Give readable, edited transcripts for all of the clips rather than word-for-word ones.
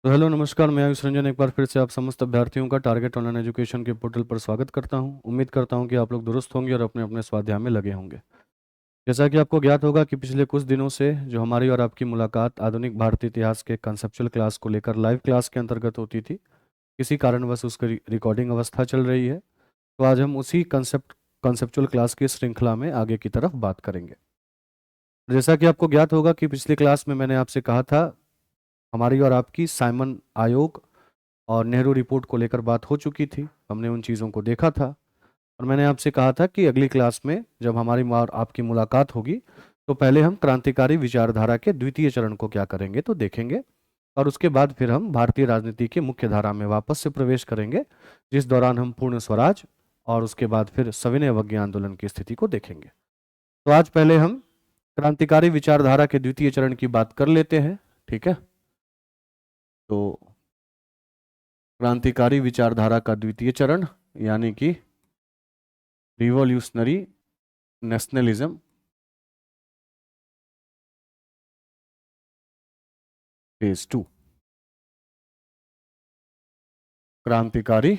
तो हेलो नमस्कार, मैं आयुष रंजन एक बार फिर से आप समस्त अभ्यर्थियों का टारगेट ऑनलाइन एजुकेशन के पोर्टल पर स्वागत करता हूं। उम्मीद करता हूं कि आप लोग दुरुस्त होंगे और अपने अपने स्वाध्याय में लगे होंगे। जैसा कि आपको ज्ञात होगा कि पिछले कुछ दिनों से जो हमारी और आपकी मुलाकात आधुनिक भारतीय इतिहास के कंसेप्चुअल क्लास को लेकर लाइव क्लास के अंतर्गत होती थी, किसी कारणवश उसकी रिकॉर्डिंग अवस्था चल रही है। तो आज हम उसी कंसेप्चुअल क्लास की श्रृंखला में आगे की तरफ बात करेंगे। जैसा कि आपको ज्ञात होगा कि पिछली क्लास में मैंने आपसे कहा था, हमारी और आपकी साइमन आयोग और नेहरू रिपोर्ट को लेकर बात हो चुकी थी। हमने उन चीज़ों को देखा था और मैंने आपसे कहा था कि अगली क्लास में जब हमारी और आपकी मुलाकात होगी तो पहले हम क्रांतिकारी विचारधारा के द्वितीय चरण को क्या करेंगे तो देखेंगे, और उसके बाद फिर हम भारतीय राजनीति की मुख्य धारा में वापस से प्रवेश करेंगे, जिस दौरान हम पूर्ण स्वराज और उसके बाद फिर सविनय अवज्ञा आंदोलन की स्थिति को देखेंगे। तो आज पहले हम क्रांतिकारी विचारधारा के द्वितीय चरण की बात कर लेते हैं। ठीक है, तो क्रांतिकारी विचारधारा का द्वितीय चरण यानी कि रिवॉल्यूशनरी नेशनलिज्म फेज 2। क्रांतिकारी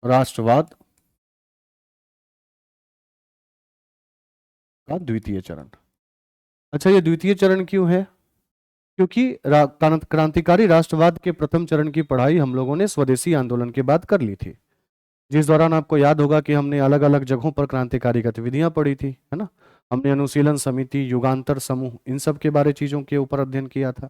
राष्ट्रवाद का द्वितीय चरण। अच्छा, ये द्वितीय चरण क्यों है? क्योंकि क्रांतिकारी राष्ट्रवाद के प्रथम चरण की पढ़ाई हम लोगों ने स्वदेशी आंदोलन के बाद कर ली थी, जिस दौरान आपको याद होगा कि हमने अलग अलग जगहों पर क्रांतिकारी गतिविधियां पढ़ी थी, है ना। हमने अनुशीलन समिति, युगांतर समूह, इन सब के बारे चीजों के ऊपर अध्ययन किया था।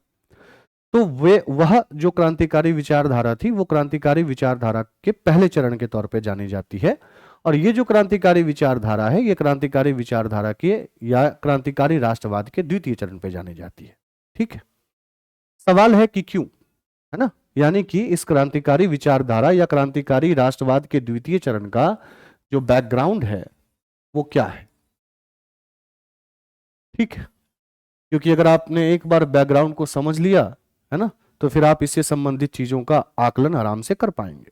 तो वे वह जो क्रांतिकारी विचारधारा थी वो क्रांतिकारी विचारधारा के पहले चरण के तौर पे जानी जाती है। और ये जो क्रांतिकारी विचारधारा है ये क्रांतिकारी विचारधारा के या क्रांतिकारी राष्ट्रवाद के द्वितीय चरण पे जानी जाती है। ठीक है, सवाल है कि क्यों, है ना। यानी कि इस क्रांतिकारी विचारधारा या क्रांतिकारी राष्ट्रवाद के द्वितीय चरण का जो बैकग्राउंड है वो क्या है। ठीक है, क्योंकि अगर आपने एक बार बैकग्राउंड को समझ लिया, है ना, तो फिर आप इससे संबंधित चीजों का आकलन आराम से कर पाएंगे।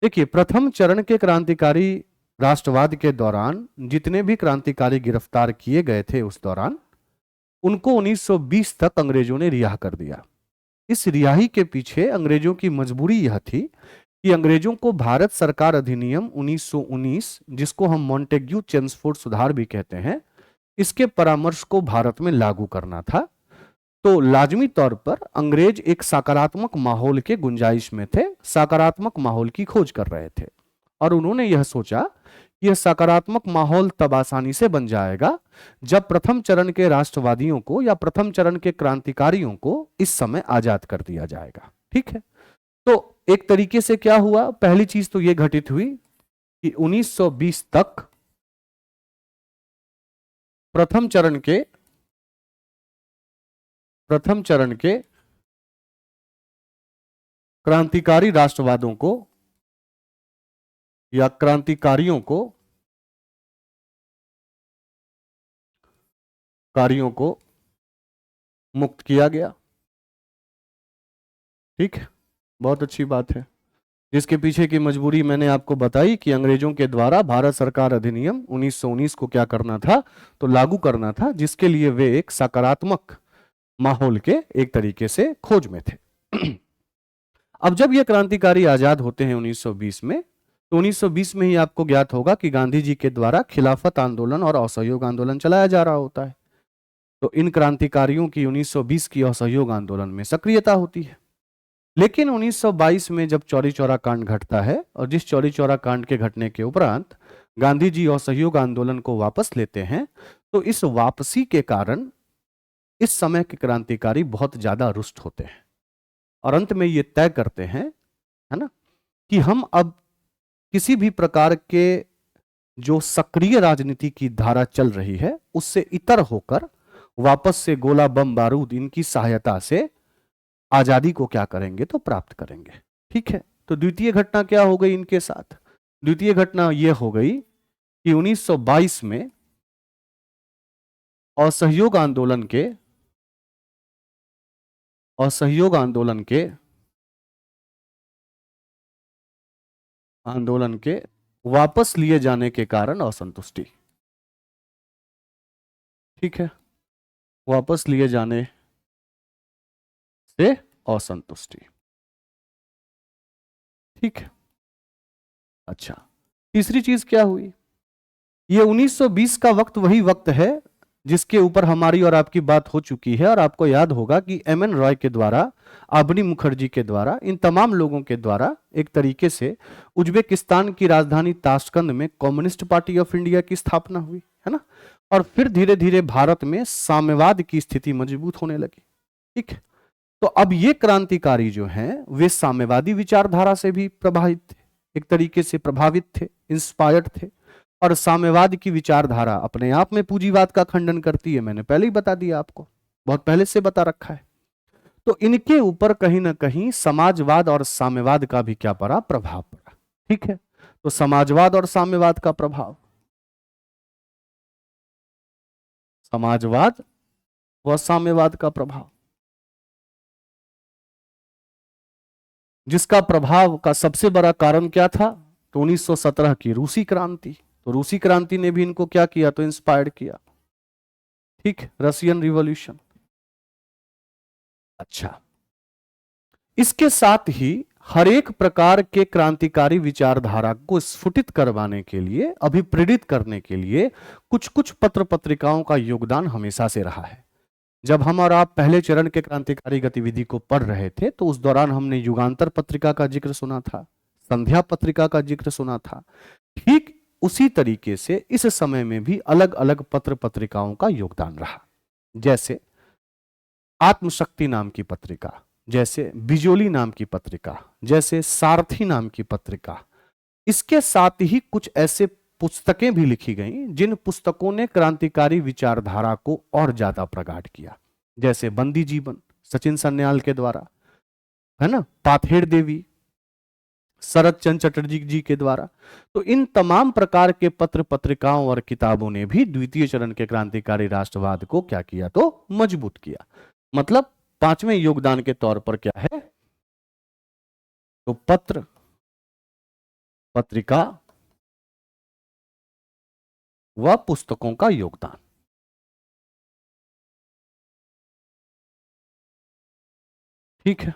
देखिए, प्रथम चरण के क्रांतिकारी राष्ट्रवाद के दौरान जितने भी क्रांतिकारी गिरफ्तार किए गए थे उस दौरान उनको 1920 तक अंग्रेजों ने रिहा कर दिया। इस रिहाई के पीछे अंग्रेजों की मजबूरी यह थी कि अंग्रेजों को भारत सरकार अधिनियम 1919, जिसको हम मॉन्टेग्यू चेम्सफोर्ड सुधार भी कहते हैं, इसके परामर्श को भारत में लागू करना था। तो लाजमी तौर पर अंग्रेज एक सकारात्मक माहौल के गुंजाइश में थे, सकारात्मक माहौल की खोज कर रहे थे, और उन्होंने यह सोचा कि यह सकारात्मक माहौल तब आसानी से बन जाएगा जब प्रथम चरण के राष्ट्रवादियों को या प्रथम चरण के क्रांतिकारियों को इस समय आजाद कर दिया जाएगा। ठीक है, तो एक तरीके से क्या हुआ, पहली चीज तो यह घटित हुई कि 1920 तक प्रथम चरण के प्रथम चरण के क्रांतिकारी राष्ट्रवादों को या कार्यों को मुक्त किया गया। ठीक है, बहुत अच्छी बात है। जिसके पीछे की मजबूरी मैंने आपको बताई कि अंग्रेजों के द्वारा भारत सरकार अधिनियम 1919 को क्या करना था तो लागू करना था, जिसके लिए वे एक सकारात्मक माहौल के एक तरीके से खोज में थे। अब जब ये क्रांतिकारी आजाद होते हैं 1920 में, तो 1920 में ही आपको ज्ञात होगा कि गांधी जी के द्वारा खिलाफत आंदोलन और असहयोग आंदोलन चलाया जा रहा होता है। तो इन क्रांतिकारियों की 1920 की असहयोग आंदोलन में सक्रियता होती है। लेकिन 1922 में जब चौरी चौरा कांड घटता है, और जिस चौरी चौरा कांड के घटने के उपरांत गांधी जी असहयोग आंदोलन को वापस लेते हैं, तो इस वापसी के कारण इस समय के क्रांतिकारी बहुत ज्यादा रुष्ट होते हैं और अंत में ये तय करते हैं, है ना, कि हम अब किसी भी प्रकार के जो सक्रिय राजनीति की धारा चल रही है उससे इतर होकर वापस से गोला बम बारूद इनकी सहायता से आजादी को क्या करेंगे तो प्राप्त करेंगे। ठीक है, तो द्वितीय घटना क्या हो गई इनके साथ? द्वितीय घटना यह हो गई कि 1922 में असहयोग आंदोलन के असहयोग आंदोलन के वापस लिए जाने के कारण असंतुष्टि। ठीक है, वापस लिए जाने से असंतुष्टि। ठीक है, अच्छा, तीसरी चीज क्या हुई? ये 1920 का वक्त वही वक्त है जिसके ऊपर हमारी और आपकी बात हो चुकी है, और आपको याद होगा कि एम एन रॉय के द्वारा, अबनी मुखर्जी के द्वारा, इन तमाम लोगों के द्वारा एक तरीके से उज्बेकिस्तान की राजधानी ताशकंद में कम्युनिस्ट पार्टी ऑफ इंडिया की स्थापना हुई, है ना। और फिर धीरे धीरे भारत में साम्यवाद की स्थिति मजबूत होने लगी। ठीक है, तो अब ये क्रांतिकारी जो हैं वे साम्यवादी विचारधारा से भी प्रभावित थे, एक तरीके से प्रभावित थे, इंस्पायर्ड थे। और साम्यवाद की विचारधारा अपने आप में पूंजीवाद का खंडन करती है, मैंने पहले ही बता दिया आपको, बहुत पहले से बता रखा है। तो इनके ऊपर कहीं ना कहीं समाजवाद और साम्यवाद का भी क्या पड़ा? प्रभाव पड़ा। ठीक है, तो समाजवाद और साम्यवाद का प्रभाव, समाजवाद व साम्यवाद का प्रभाव, जिसका प्रभाव का सबसे बड़ा कारण क्या था? तो 1917 की रूसी क्रांति। तो रूसी क्रांति ने भी इनको क्या किया? तो इंस्पायर्ड किया। ठीक, रशियन रिवॉल्यूशन। अच्छा, इसके साथ ही हर एक प्रकार के क्रांतिकारी विचारधारा को स्फुटित करवाने के लिए, अभिप्रेरित करने के लिए कुछ कुछ पत्र पत्रिकाओं का योगदान हमेशा से रहा है। जब हम और आप पहले चरण के क्रांतिकारी गतिविधि को पढ़ रहे थे तो उस दौरान हमने युगांतर पत्रिका का जिक्र सुना था, संध्या पत्रिका का जिक्र सुना था। ठीक उसी तरीके से इस समय में भी अलग अलग पत्र पत्रिकाओं का योगदान रहा, जैसे आत्मशक्ति नाम की पत्रिका, जैसे बिजोली नाम की पत्रिका, जैसे सारथी नाम की पत्रिका। इसके साथ ही कुछ ऐसे पुस्तकें भी लिखी गईं जिन पुस्तकों ने क्रांतिकारी विचारधारा को और ज्यादा प्रगाढ़ किया, जैसे बंदी जीवन सचिन सन्याल के द्वारा, है ना, पाथेड़ देवी शरद चंद्र चटर्जी जी के द्वारा। तो इन तमाम प्रकार के पत्र पत्रिकाओं और किताबों ने भी द्वितीय चरण के क्रांतिकारी राष्ट्रवाद को क्या किया? तो मजबूत किया। मतलब पांचवें योगदान के तौर पर क्या है? तो पत्र पत्रिका व पुस्तकों का योगदान। ठीक है,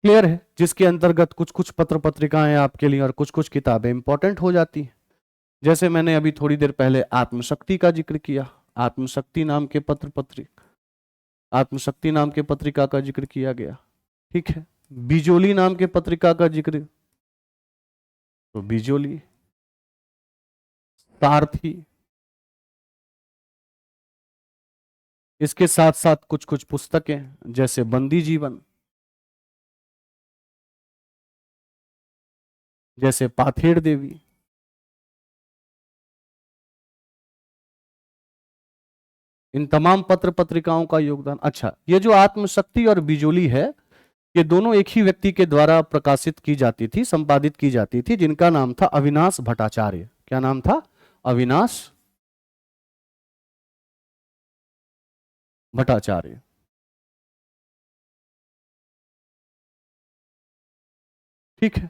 क्लियर है, जिसके अंतर्गत कुछ कुछ पत्र पत्रिकाएं आपके लिए और कुछ कुछ किताबें इंपॉर्टेंट हो जाती हैं। जैसे मैंने अभी थोड़ी देर पहले आत्मशक्ति का जिक्र किया, आत्मशक्ति नाम के आत्मशक्ति नाम के पत्रिका का जिक्र किया गया। ठीक है, बिजोली नाम के पत्रिका का जिक्र, तो बिजोली, सारथी, इसके साथ साथ कुछ कुछ पुस्तकें जैसे बंदी जीवन, जैसे पाथेड़ देवी, इन तमाम पत्र पत्रिकाओं का योगदान। अच्छा, ये जो आत्मशक्ति और बिजोली है, ये दोनों एक ही व्यक्ति के द्वारा प्रकाशित की जाती थी, संपादित की जाती थी, जिनका नाम था अविनाश भट्टाचार्य। क्या नाम था? अविनाश भट्टाचार्य। ठीक है,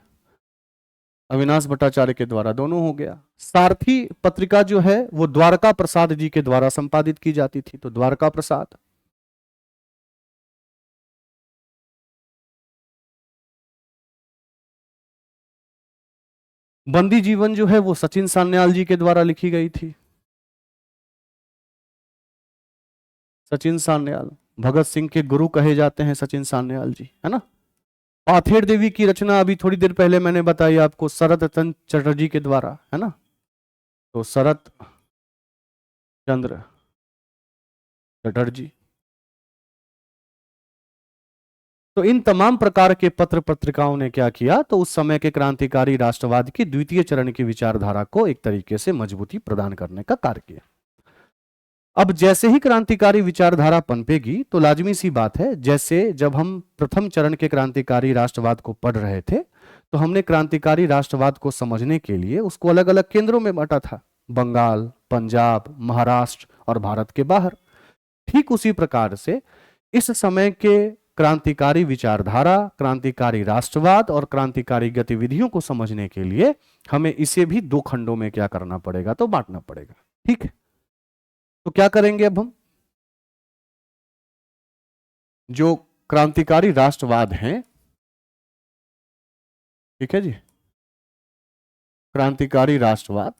अविनाश भट्टाचार्य के द्वारा दोनों हो गया। सारथी पत्रिका जो है वो द्वारका प्रसाद जी के द्वारा संपादित की जाती थी, तो द्वारका प्रसाद। बंदी जीवन जो है वो सचिन सान्याल जी के द्वारा लिखी गई थी। सचिन सान्याल, भगत सिंह के गुरु कहे जाते हैं सचिन सान्याल जी, है ना। पाथेड़ देवी की रचना अभी थोड़ी देर पहले मैंने बताई आपको, शरद चंद्र चटर्जी के द्वारा, है ना। तो शरद चंद्र चटर्जी। तो इन तमाम प्रकार के पत्र पत्रिकाओं ने क्या किया? तो उस समय के क्रांतिकारी राष्ट्रवाद की द्वितीय चरण की विचारधारा को एक तरीके से मजबूती प्रदान करने का कार्य किया। अब जैसे ही क्रांतिकारी विचारधारा पनपेगी तो लाजमी सी बात है, जैसे जब हम प्रथम चरण के क्रांतिकारी राष्ट्रवाद को पढ़ रहे थे तो हमने क्रांतिकारी राष्ट्रवाद को समझने के लिए उसको अलग अलग केंद्रों में बांटा था, बंगाल, पंजाब, महाराष्ट्र और भारत के बाहर। ठीक उसी प्रकार से इस समय के क्रांतिकारी विचारधारा, क्रांतिकारी राष्ट्रवाद और क्रांतिकारी गतिविधियों को समझने के लिए हमें इसे भी दो खंडों में क्या करना पड़ेगा, तो बांटना पड़ेगा। ठीक है, तो क्या करेंगे अब हम, जो क्रांतिकारी राष्ट्रवाद हैं, ठीक है जी, क्रांतिकारी राष्ट्रवाद,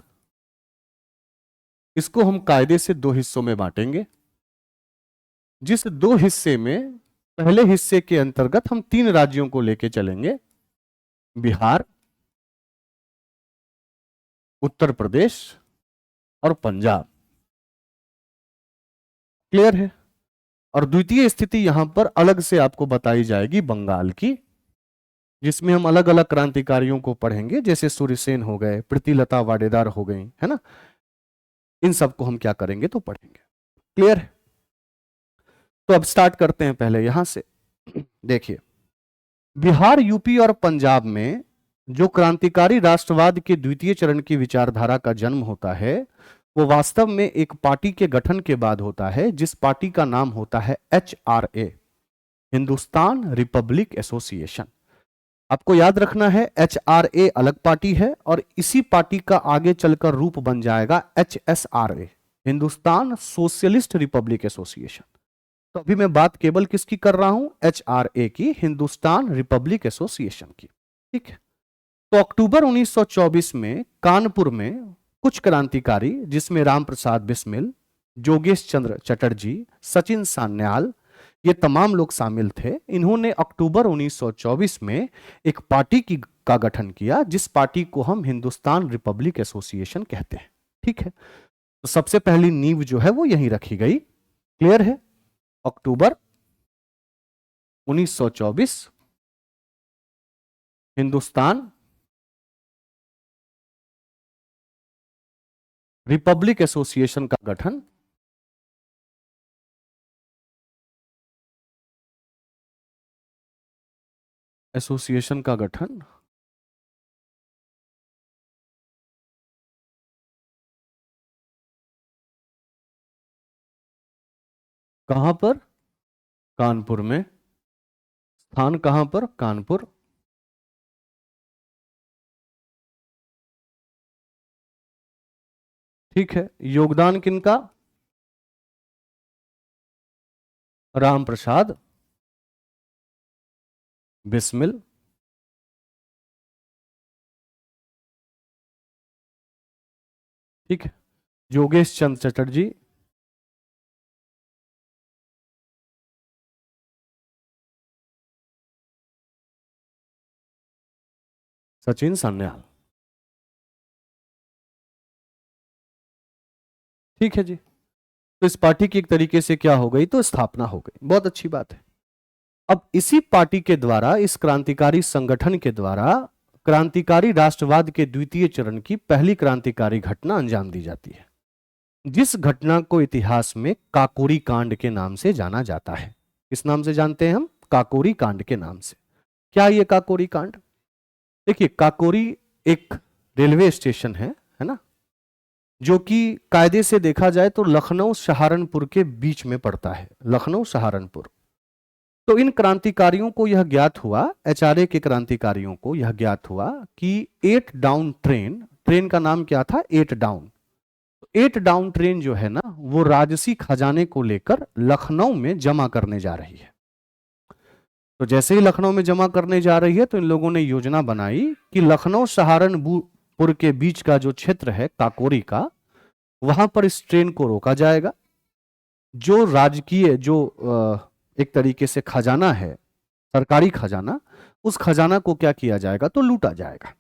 इसको हम कायदे से दो हिस्सों में बांटेंगे, जिस दो हिस्से में पहले हिस्से के अंतर्गत हम 3 राज्यों को लेके चलेंगे, बिहार, उत्तर प्रदेश और पंजाब। क्लियर है? और द्वितीय स्थिति यहां पर अलग से आपको बताई जाएगी, बंगाल की, जिसमें हम अलग अलग क्रांतिकारियों को पढ़ेंगे, जैसे सूर्यसेन हो गए, प्रीतिलता वाडेदार हो गई, है ना, इन सबको हम क्या करेंगे, तो पढ़ेंगे। क्लियर है? तो अब स्टार्ट करते हैं पहले यहां से। देखिए, बिहार, यूपी और पंजाब में जो क्रांतिकारी राष्ट्रवाद के द्वितीय चरण की विचारधारा का जन्म होता है, वो वास्तव में एक पार्टी के गठन के बाद होता है, जिस पार्टी का नाम होता है HRA, हिंदुस्तान रिपब्लिक एसोसिएशन। आपको याद रखना है, HRA अलग पार्टी है और इसी पार्टी का आगे चलकर रूप बन जाएगा HSRA, Hindustan socialist Republic association. तो अभी मैं बात केवल किसकी कर रहा हूं, HRA की, हिंदुस्तान रिपब्लिक एसोसिएशन की। ठीक है, तो अक्टूबर 1924 में कानपुर में कुछ क्रांतिकारी, जिसमें राम प्रसाद बिस्मिल, जोगेश चंद्र चटर्जी, सचिन सान्याल, ये तमाम लोग शामिल थे। इन्होंने अक्टूबर 1924 में एक पार्टी का गठन किया, जिस पार्टी को हम हिंदुस्तान रिपब्लिक एसोसिएशन कहते हैं। ठीक है, तो सबसे पहली नींव जो है वो यहीं रखी गई। क्लियर है? अक्टूबर 1924 हिंदुस्तान रिपब्लिक एसोसिएशन का गठन, एसोसिएशन का गठन कहां पर, कानपुर में। स्थान कहां पर, कानपुर। ठीक है, योगदान किनका, राम प्रसाद बिस्मिल। ठीक है, जोगेश चंद्र चटर्जी, सचिन सान्याल। ठीक है जी, तो इस पार्टी की एक तरीके से क्या हो गई, तो स्थापना हो गई। बहुत अच्छी बात है। अब इसी पार्टी के द्वारा, इस क्रांतिकारी संगठन के द्वारा, क्रांतिकारी राष्ट्रवाद के द्वितीय चरण की पहली क्रांतिकारी घटना अंजाम दी जाती है, जिस घटना को इतिहास में काकोरी कांड के नाम से जाना जाता है। किस नाम से जानते हैं हम, काकोरी कांड के नाम से। क्या ये काकोरी कांड? देखिए, काकोरी एक रेलवे स्टेशन है ना, जो कि कायदे से देखा जाए तो लखनऊ सहारनपुर के बीच में पड़ता है, लखनऊ सहारनपुर। तो इन क्रांतिकारियों को यह ज्ञात हुआ, HRA के क्रांतिकारियों को यह ज्ञात हुआ कि 8 डाउन ट्रेन का नाम क्या था, 8 डाउन। 8 डाउन ट्रेन जो है ना, वो राजसी खजाने को लेकर लखनऊ में जमा करने जा रही है। तो जैसे ही लखनऊ में जमा करने जा रही है, तो इन लोगों ने योजना बनाई कि लखनऊ सहारनपुर के बीच का जो क्षेत्र है काकोरी का, वहां पर इस ट्रेन को रोका जाएगा। जो राजकीय, जो एक तरीके से खजाना है, सरकारी खजाना, उस खजाना को क्या किया जाएगा, तो लूटा जाएगा।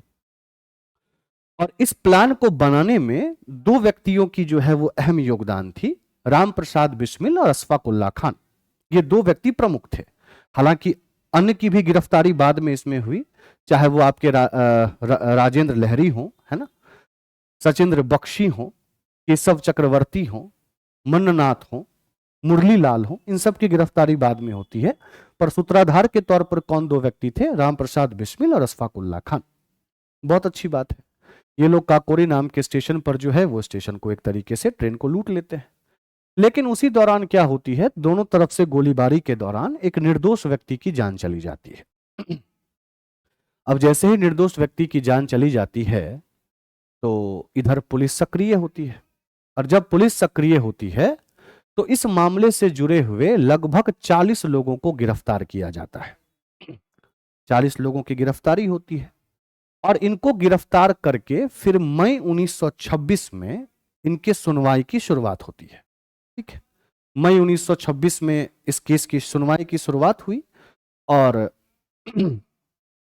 और इस प्लान को बनाने में 2 व्यक्तियों की जो है वो अहम योगदान थी, राम प्रसाद बिस्मिल और अशफाक उल्लाह खान। ये 2 व्यक्ति प्रमुख थे। हालांकि अन्य की भी गिरफ्तारी बाद में इसमें हुई, चाहे वो आपके राजेंद्र लहरी हो, है ना, सचिंद्र बख्शी हो, केशव चक्रवर्ती हो, मन्ननाथ हो, मुरली लाल हो, इन सब की गिरफ्तारी बाद में होती है। पर सूत्रधार के तौर पर कौन 2 व्यक्ति थे, राम प्रसाद बिस्मिल और अशफाक उल्लाह खान। बहुत अच्छी बात है। ये लोग काकोरी नाम के स्टेशन पर जो है वो स्टेशन को एक तरीके से ट्रेन को लूट लेते हैं। लेकिन उसी दौरान क्या होती है, दोनों तरफ से गोलीबारी के दौरान एक निर्दोष व्यक्ति की जान चली जाती है। अब जैसे ही निर्दोष व्यक्ति की जान चली जाती है तो इधर पुलिस सक्रिय होती है, और जब पुलिस सक्रिय होती है तो इस मामले से जुड़े हुए लगभग 40 लोगों को गिरफ्तार किया जाता है। 40 लोगों की गिरफ्तारी होती है और इनको गिरफ्तार करके फिर मई 1926 में इनके सुनवाई की शुरुआत होती है। ठीक है, मई 1926 में इस केस की सुनवाई की शुरुआत हुई और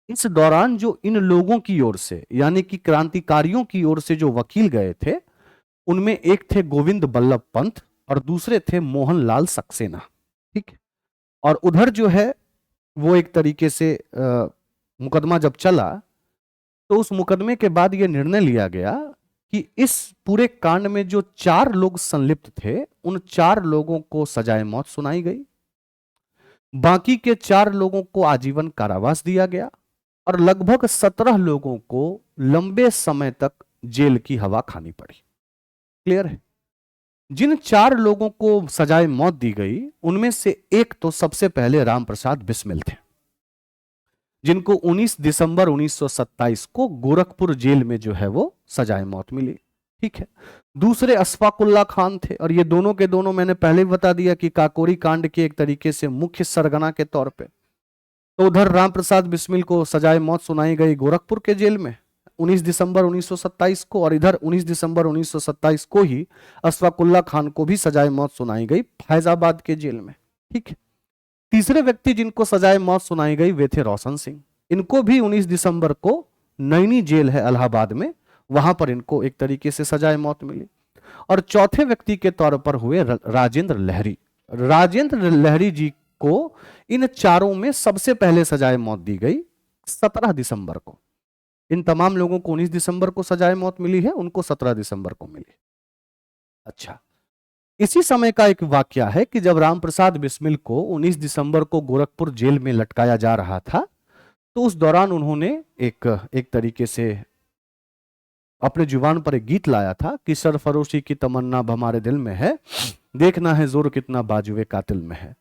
इस दौरान जो इन लोगों की ओर से यानी कि क्रांतिकारियों की ओर से जो वकील गए थे, उनमें एक थे गोविंद बल्लभ पंत और दूसरे थे मोहनलाल सक्सेना। ठीक है, और उधर जो है वो एक तरीके से मुकदमा जब चला तो उस मुकदमे के बाद यह निर्णय लिया गया कि इस पूरे कांड में जो 4 लोग संलिप्त थे, उन 4 लोगों को सजाए मौत सुनाई गई, बाकी के 4 लोगों को आजीवन कारावास दिया गया और लगभग 17 लोगों को लंबे समय तक जेल की हवा खानी पड़ी। क्लियर है? जिन 4 लोगों को सजाए मौत दी गई उनमें से एक तो सबसे पहले रामप्रसाद बिस्मिल थे, जिनको 19 दिसंबर 1927 को गोरखपुर जेल में जो है वो सजाए मौत मिली। ठीक है, दूसरे अशफाकुल्ला खान थे और ये दोनों के दोनों मैंने पहले ही बता दिया कि काकोरी कांड के एक तरीके से मुख्य सरगना के तौर पे। तो उधर रामप्रसाद बिस्मिल को सजाए मौत सुनाई गई गोरखपुर के जेल में 19 दिसंबर 1927 को, और इधर 19 दिसंबर 1927 को ही अशफाकुल्ला खान को भी सजाए मौत सुनाई गई फैजाबाद के जेल में। ठीक है, तीसरे व्यक्ति जिनको सजाए मौत सुनाई गई वे थे रोशन सिंह। इनको भी 19 दिसंबर को नैनी जेल है इलाहाबाद में, वहां पर इनको एक तरीके से सजाए मौत मिली। और चौथे व्यक्ति के तौर पर हुए राजेंद्र लहरी। राजेंद्र लहरी जी को इन 4 में सबसे पहले सजाए मौत दी गई 17 दिसंबर को। इन तमाम लोगों को 19 दिसंबर को सजाए मौत मिली है, उनको 17 दिसंबर को मिली। अच्छा, इसी समय का एक वाकया है कि जब रामप्रसाद बिस्मिल को 19 दिसंबर को गोरखपुर जेल में लटकाया जा रहा था तो उस दौरान उन्होंने एक तरीके से अपने जुबान पर एक गीत लाया था कि सरफरोशी की तमन्ना अब हमारे दिल में है, देखना है जोर कितना बाजुए कातिल में है।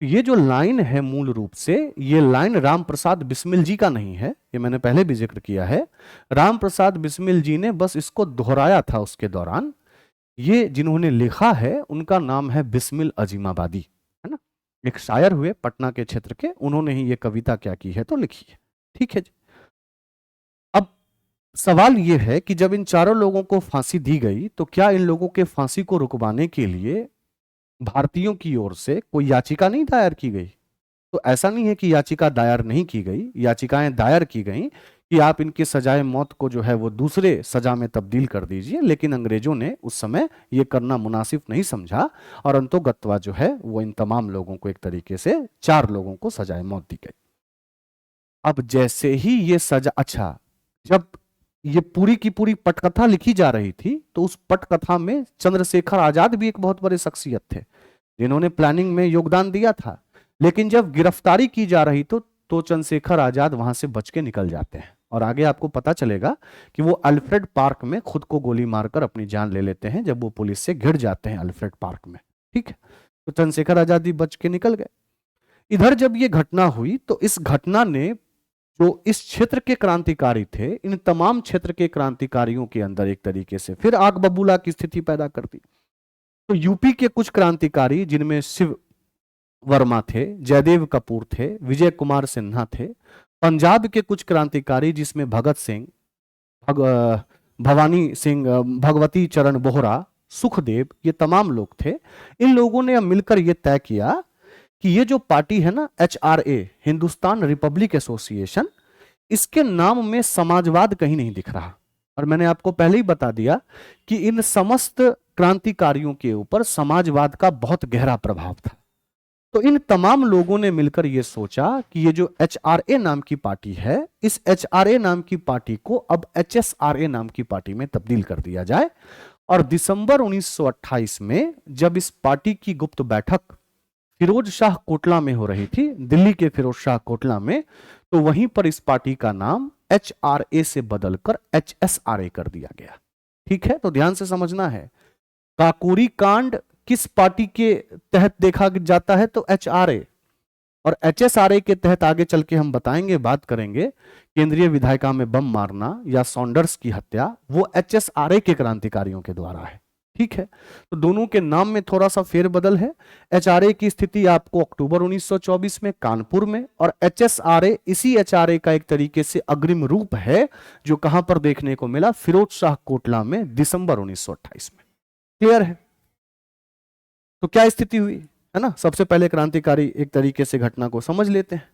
ये जो लाइन है मूल रूप से ये लाइन रामप्रसाद बिस्मिल जी का नहीं है, ये मैंने पहले भी जिक्र किया है। रामप्रसाद बिस्मिल जी ने बस इसको दोहराया था उसके दौरान। ये जिन्होंने लिखा है उनका नाम है बिस्मिल अजीमाबादी, है ना, एक शायर हुए पटना के क्षेत्र के, उन्होंने ही ये कविता क्या की है तो लिखी है। ठीक है जी। अब सवाल यह है कि जब इन 4 लोगों को फांसी दी गई तो क्या इन लोगों के फांसी को रुकवाने के लिए भारतीयों की ओर से कोई याचिका नहीं दायर की गई? तो ऐसा नहीं है कि याचिका दायर नहीं की गई, याचिकाएं दायर की गई कि आप इनकी सजाए मौत को जो है वो दूसरे सजा में तब्दील कर दीजिए, लेकिन अंग्रेजों ने उस समय ये करना मुनासिब नहीं समझा और अंतोगत्वा जो है वो इन तमाम लोगों को एक तरीके से 4 लोगों को सजाए मौत दी गई। अब जैसे ही ये सजा, अच्छा, जब ये पूरी की पूरी पटकथा लिखी जा रही थी तो उस पटकथा में चंद्रशेखर आजाद भी एक बहुत बड़े शख्सियत थे जिन्होंने प्लानिंग में योगदान दिया था, लेकिन जब गिरफ्तारी की जा रही तो चंद्रशेखर आजाद वहां से बच के निकल जाते हैं और आगे आपको पता चलेगा कि वो अल्फ्रेड पार्क में खुद को गोली मारकर अपनी जान ले लेते हैं जब वो पुलिस से घिर जाते हैं अल्फ्रेड पार्क में। ठीक है, तो चंद्रशेखर आजाद भी बच के निकल गए। इधर जब ये घटना हुई तो इस घटना ने जो इस क्षेत्र के क्रांतिकारी थे, इन तमाम क्षेत्र के क्रांतिकारियों के अंदर एक तरीके से फिर आग बबूला की स्थिति पैदा कर दी। तो यूपी के कुछ क्रांतिकारी जिनमें शिव वर्मा थे, जयदेव कपूर थे, विजय कुमार सिन्हा थे, पंजाब के कुछ क्रांतिकारी जिसमें भगत सिंह, भवानी सिंह, भगवती चरण बोहरा, सुखदेव, ये तमाम लोग थे। इन लोगों ने मिलकर यह तय किया कि ये जो पार्टी है ना HRA, हिंदुस्तान रिपब्लिक एसोसिएशन, इसके नाम में समाजवाद कहीं नहीं दिख रहा। और मैंने आपको पहले ही बता दिया कि इन समस्त क्रांतिकारियों के ऊपर समाजवाद का बहुत गहरा प्रभाव था। तो इन तमाम लोगों ने मिलकर यह सोचा कि ये जो HRA नाम की पार्टी है, इस HRA नाम की पार्टी को अब HSRA नाम की पार्टी में तब्दील कर दिया जाए। और दिसंबर 1928 में जब इस पार्टी की गुप्त बैठक फिरोज शाह कोटला में हो रही थी, दिल्ली के फिरोज शाह कोटला में, तो वहीं पर इस पार्टी का नाम HRA से बदलकर HSRA कर दिया गया। ठीक है, तो ध्यान से समझना है, काकोरी कांड किस पार्टी के तहत देखा जाता है? तो एचआरए। और एचएसआरए के तहत आगे चल के हम बताएंगे, बात करेंगे, केंद्रीय विधायिका में बम मारना या सॉन्डर्स की हत्या वो एचएसआरए के क्रांतिकारियों के द्वारा है। ठीक है, तो दोनों के नाम में थोड़ा सा फेरबदल है। एचआरए की स्थिति आपको अक्टूबर 1924 में कानपुर में, और एचएसआरए इसी एचआरए का एक तरीके से अग्रिम रूप है जो कहां पर देखने को मिला? फिरोज शाह कोटला में दिसंबर 1928 में। क्लियर है? तो क्या स्थिति हुई है ना? सबसे पहले क्रांतिकारी एक तरीके से घटना को समझ लेते हैं,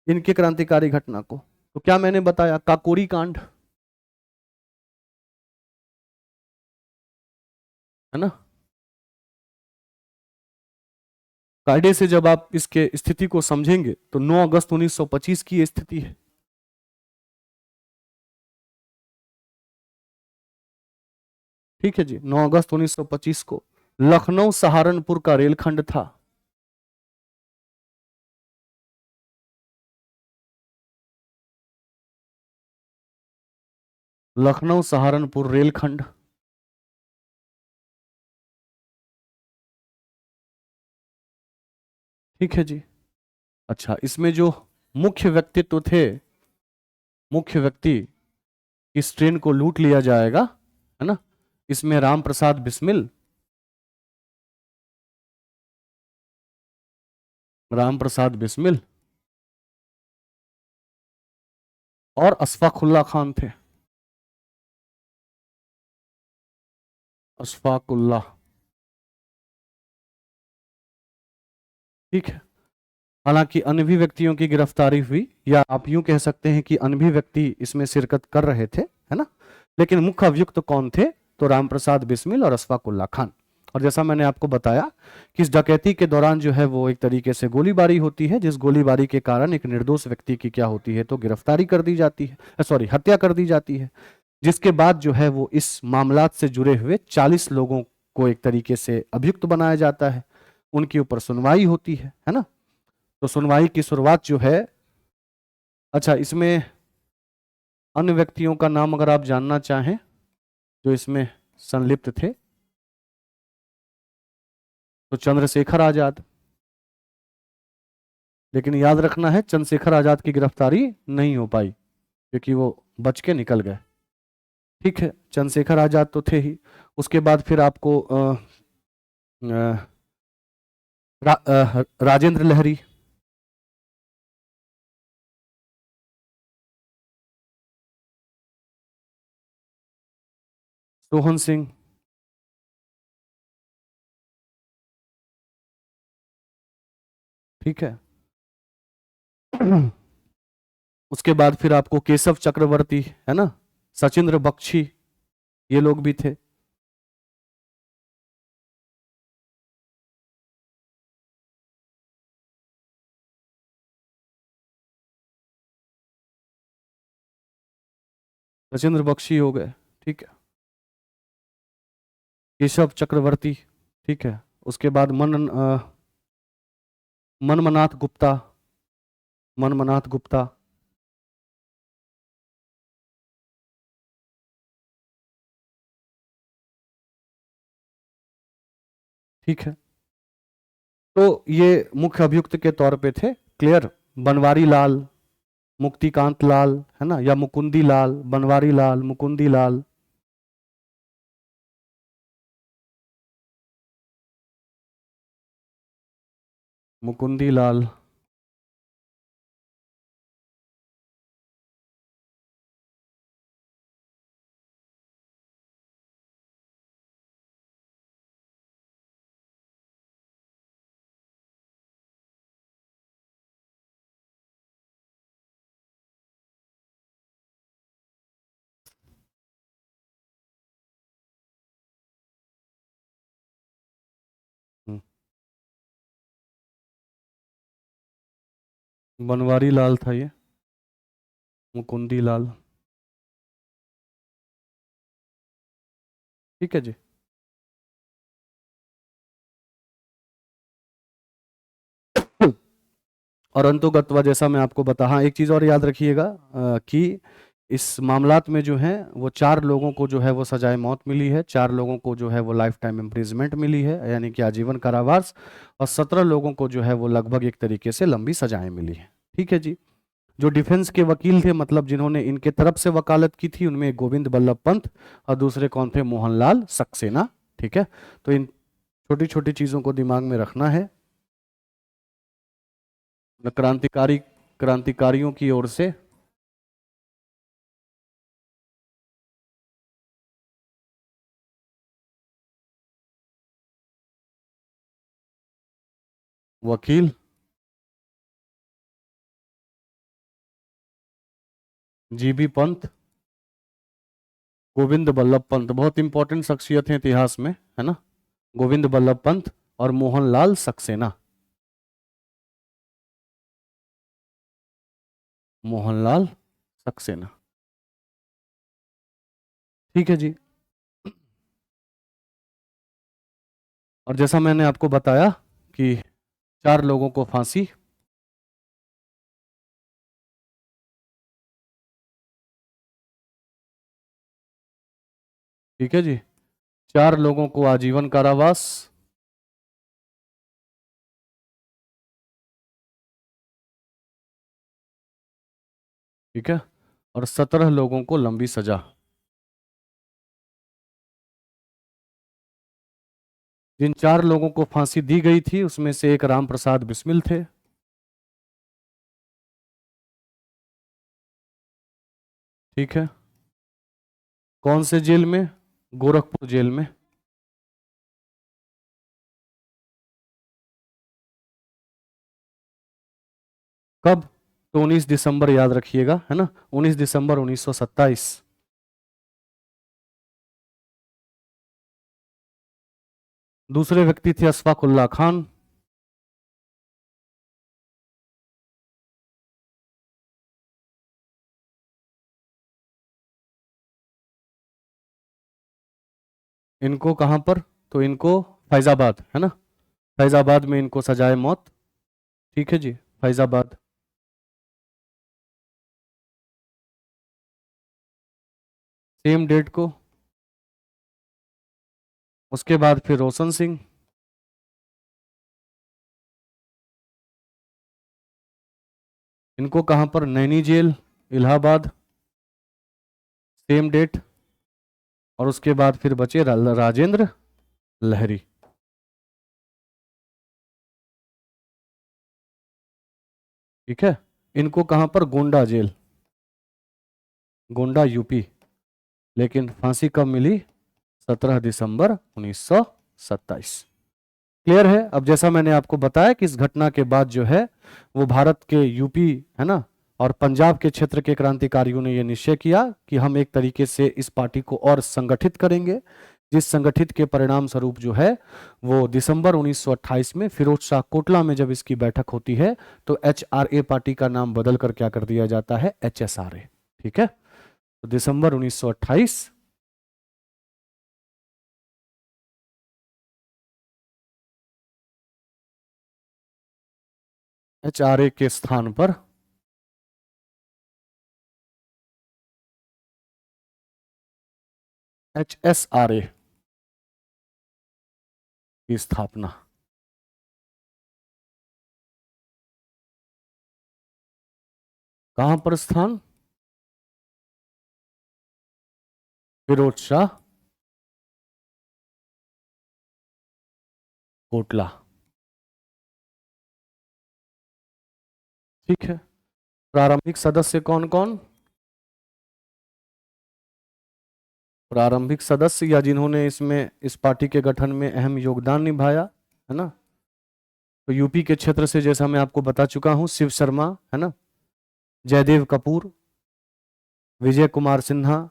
इनके क्रांतिकारी घटना को। तो क्या मैंने बताया? काकोरी कांड, है ना? कायदे से जब आप इसके स्थिति को समझेंगे तो 9 अगस्त 1925 की ये स्थिति है। ठीक है जी, 9 अगस्त 1925 को लखनऊ सहारनपुर का रेलखंड था। लखनऊ सहारनपुर रेलखंड। ठीक है जी। अच्छा, इसमें जो मुख्य व्यक्तित्व थे, मुख्य व्यक्ति, इस ट्रेन को लूट लिया जाएगा, है ना? इसमें राम प्रसाद बिस्मिल, राम प्रसाद बिस्मिल और अशफाकुल्ला खान थे। अशफाकुल्ला। ठीक है। हालांकि अन्य भी व्यक्तियों की गिरफ्तारी हुई, या आप यूं कह सकते हैं कि अन्य भी व्यक्ति इसमें शिरकत कर रहे थे, है ना? लेकिन मुख्य अभियुक्त तो कौन थे? तो रामप्रसाद बिस्मिल और अशफाकुल्ला खान। और जैसा मैंने आपको बताया कि इस डकैती के दौरान जो है वो एक तरीके से गोलीबारी होती है, जिस गोलीबारी के कारण एक निर्दोष व्यक्ति की क्या होती है? तो गिरफ्तारी कर दी जाती है, सॉरी, हत्या कर दी जाती है। जिसके बाद जो है वो इस मामलात से जुड़े हुए 40 लोगों को एक तरीके से अभियुक्त बनाया जाता है, उनके ऊपर सुनवाई होती है ना? तो सुनवाई की शुरुआत जो है, अच्छा, इसमें अन्य व्यक्तियों का नाम अगर आप जानना चाहें जो इसमें संलिप्त थे, तो चंद्रशेखर आजाद। लेकिन याद रखना है, चंद्रशेखर आजाद की गिरफ्तारी नहीं हो पाई क्योंकि वो बच के निकल गए। ठीक है, चंद्रशेखर आजाद तो थे ही। उसके बाद फिर आपको राजेंद्र लहरी, सोहन सिंह, ठीक है। उसके बाद फिर आपको केशव चक्रवर्ती, है ना, सचिंद्र बख्शी, ये लोग भी थे। सचिंद्र बख्शी हो गए, ठीक है। केशव चक्रवर्ती, ठीक है। उसके बाद मनमनाथ गुप्ता, मनमनाथ गुप्ता, ठीक है। तो ये मुख्य अभियुक्त के तौर पे थे। क्लियर? बनवारी लाल, मुक्तिकांत लाल, है ना, या मुकुंदी लाल, बनवारी लाल, मुकुंदी लाल, मुकुंदी लाल, हम्म, बनवारी लाल था ये, मुकुंदी लाल, ठीक है जी। और अंतोगत्वा जैसा मैं आपको बता, हाँ, एक चीज और याद रखिएगा कि इस मामलात में जो है वो 4 लोगों को जो है वो सजाए मौत मिली है, 4 लोगों को जो है वो लाइफ टाइम इम्प्रिजमेंट मिली है यानी कि आजीवन कारावास, और 17 लोगों को जो है वो लगभग एक तरीके से लंबी सजाएं मिली है। ठीक है जी। जो डिफेंस के वकील थे, मतलब जिन्होंने इनके तरफ से वकालत की थी, उनमें गोविंद बल्लभ पंत और दूसरे कौन थे, मोहनलाल सक्सेना। ठीक है, तो इन छोटी छोटी चीजों को दिमाग में रखना है। क्रांतिकारियों की ओर से वकील जीबी पंत, गोविंद बल्लभ पंत, बहुत इंपॉर्टेंट शख्सियत है इतिहास में, है ना, गोविंद बल्लभ पंत और मोहनलाल सक्सेना। मोहनलाल सक्सेना। ठीक है जी। और जैसा मैंने आपको बताया कि 4 लोगों को फांसी, ठीक है जी, 4 लोगों को आजीवन कारावास, ठीक है, और 17 लोगों को लंबी सजा। जिन 4 लोगों को फांसी दी गई थी उसमें से एक राम प्रसाद बिस्मिल थे। ठीक है, कौन से जेल में, गोरखपुर जेल में। कब, तो 19 दिसंबर याद रखिएगा, है ना, 19 दिसंबर 1927। दूसरे व्यक्ति थे अशफाक उल्लाह खान। इनको कहां पर, तो इनको फैजाबाद, है ना, फैजाबाद में इनको सजाए मौत। ठीक है जी, फैजाबाद। सेम डेट को। उसके बाद फिर रोशन सिंह, इनको कहां पर, Naini jail, Allahabad, same date. और उसके बाद फिर बचे राजेंद्र लहरी। ठीक है, इनको कहां पर, गोंडा जेल, गोंडा यूपी। लेकिन फांसी कब मिली, 17 दिसंबर 1927। क्लियर है। अब जैसा मैंने आपको बताया कि इस घटना के बाद जो है वो भारत के यूपी, है ना, और पंजाब के क्षेत्र के क्रांतिकारियों ने यह निश्चय किया कि हम एक तरीके से इस पार्टी को और संगठित करेंगे, जिस संगठित के परिणाम स्वरूप जो है वो दिसंबर 1928 में फिरोज शाह कोटला में जब इसकी बैठक होती है तो HRA पार्टी का नाम बदल कर क्या कर दिया जाता है, HSRA। ठीक है, तो दिसंबर 1928 HRA के स्थान पर HSRA की स्थापना। कहां पर स्थान, फिरोज शाह कोटला। ठीक है, प्रारंभिक सदस्य कौन कौन, प्रारंभिक सदस्य या जिन्होंने इसमें इस पार्टी के गठन में अहम योगदान निभाया, है ना, तो यूपी के क्षेत्र से जैसा मैं आपको बता चुका हूं, शिव शर्मा, है ना, जयदेव कपूर, विजय कुमार सिन्हा,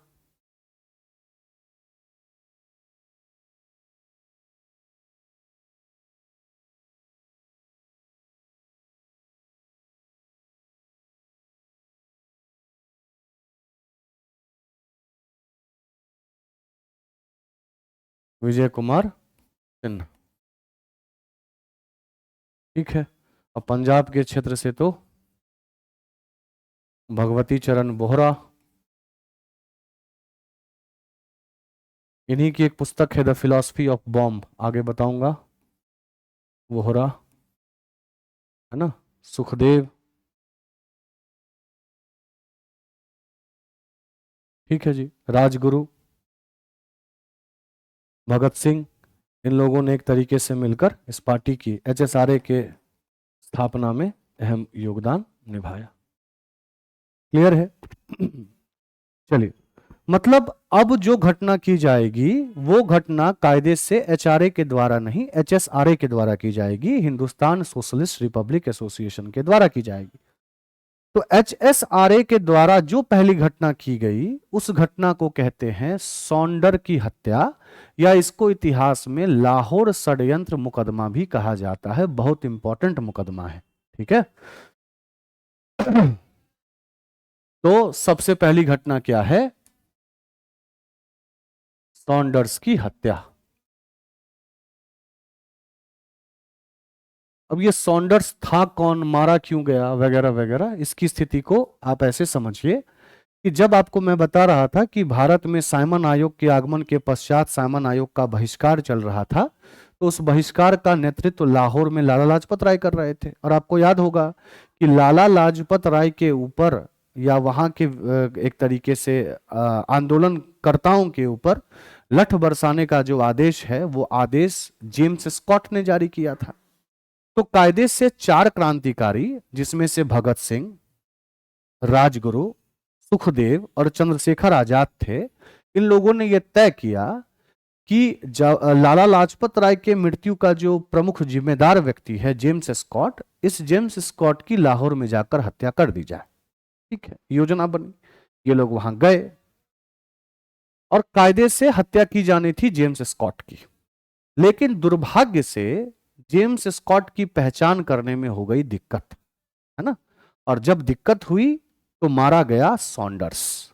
विजय कुमार सिन्हा। ठीक है, और पंजाब के क्षेत्र से तो भगवती चरण बोहरा, इन्हीं की एक पुस्तक है द फिलॉसफी ऑफ बॉम्ब, आगे बताऊंगा, वोहरा, है ना, सुखदेव, ठीक है जी, राजगुरु, भगत सिंह, इन लोगों ने एक तरीके से मिलकर इस पार्टी की HSRA के स्थापना में अहम योगदान निभाया। क्लियर है? चलिए, मतलब अब जो घटना की जाएगी वो घटना कायदे से HRA के द्वारा नहीं, HSRA के द्वारा की जाएगी, हिंदुस्तान सोशलिस्ट रिपब्लिक एसोसिएशन के द्वारा की जाएगी। तो HSRA के द्वारा जो पहली घटना की गई उस घटना को कहते हैं सॉन्डर की हत्या, या इसको इतिहास में लाहौर षड्यंत्र मुकदमा भी कहा जाता है। बहुत इंपॉर्टेंट मुकदमा है, ठीक है। तो सबसे पहली घटना क्या है? सॉन्डर्स की हत्या। अब ये सॉन्डर्स था कौन, मारा क्यों गया, वगैरह वगैरह, इसकी स्थिति को आप ऐसे समझिए कि जब आपको मैं बता रहा था कि भारत में साइमन आयोग के आगमन के पश्चात साइमन आयोग का बहिष्कार चल रहा था, तो उस बहिष्कार का नेतृत्व लाहौर में लाला लाजपत राय कर रहे थे। और आपको याद होगा कि लाला लाजपत राय के ऊपर या वहां के एक तरीके से आंदोलनकर्ताओं के ऊपर लठ बरसाने का जो आदेश है वो आदेश जेम्स स्कॉट ने जारी किया था। तो कायदे से 4 क्रांतिकारी, जिसमें से भगत सिंह, राजगुरु, सुखदेव और चंद्रशेखर आजाद थे, इन लोगों ने यह तय किया कि लाला लाजपत राय के मृत्यु का जो प्रमुख जिम्मेदार व्यक्ति है जेम्स स्कॉट, इस जेम्स स्कॉट की लाहौर में जाकर हत्या कर दी जाए। ठीक है, योजना बनी, ये लोग वहां गए और कायदे से हत्या की जानी थी जेम्स स्कॉट की। लेकिन दुर्भाग्य से जेम्स स्कॉट की पहचान करने में हो गई दिक्कत, है ना। और जब दिक्कत हुई तो मारा गया सॉन्डर्स,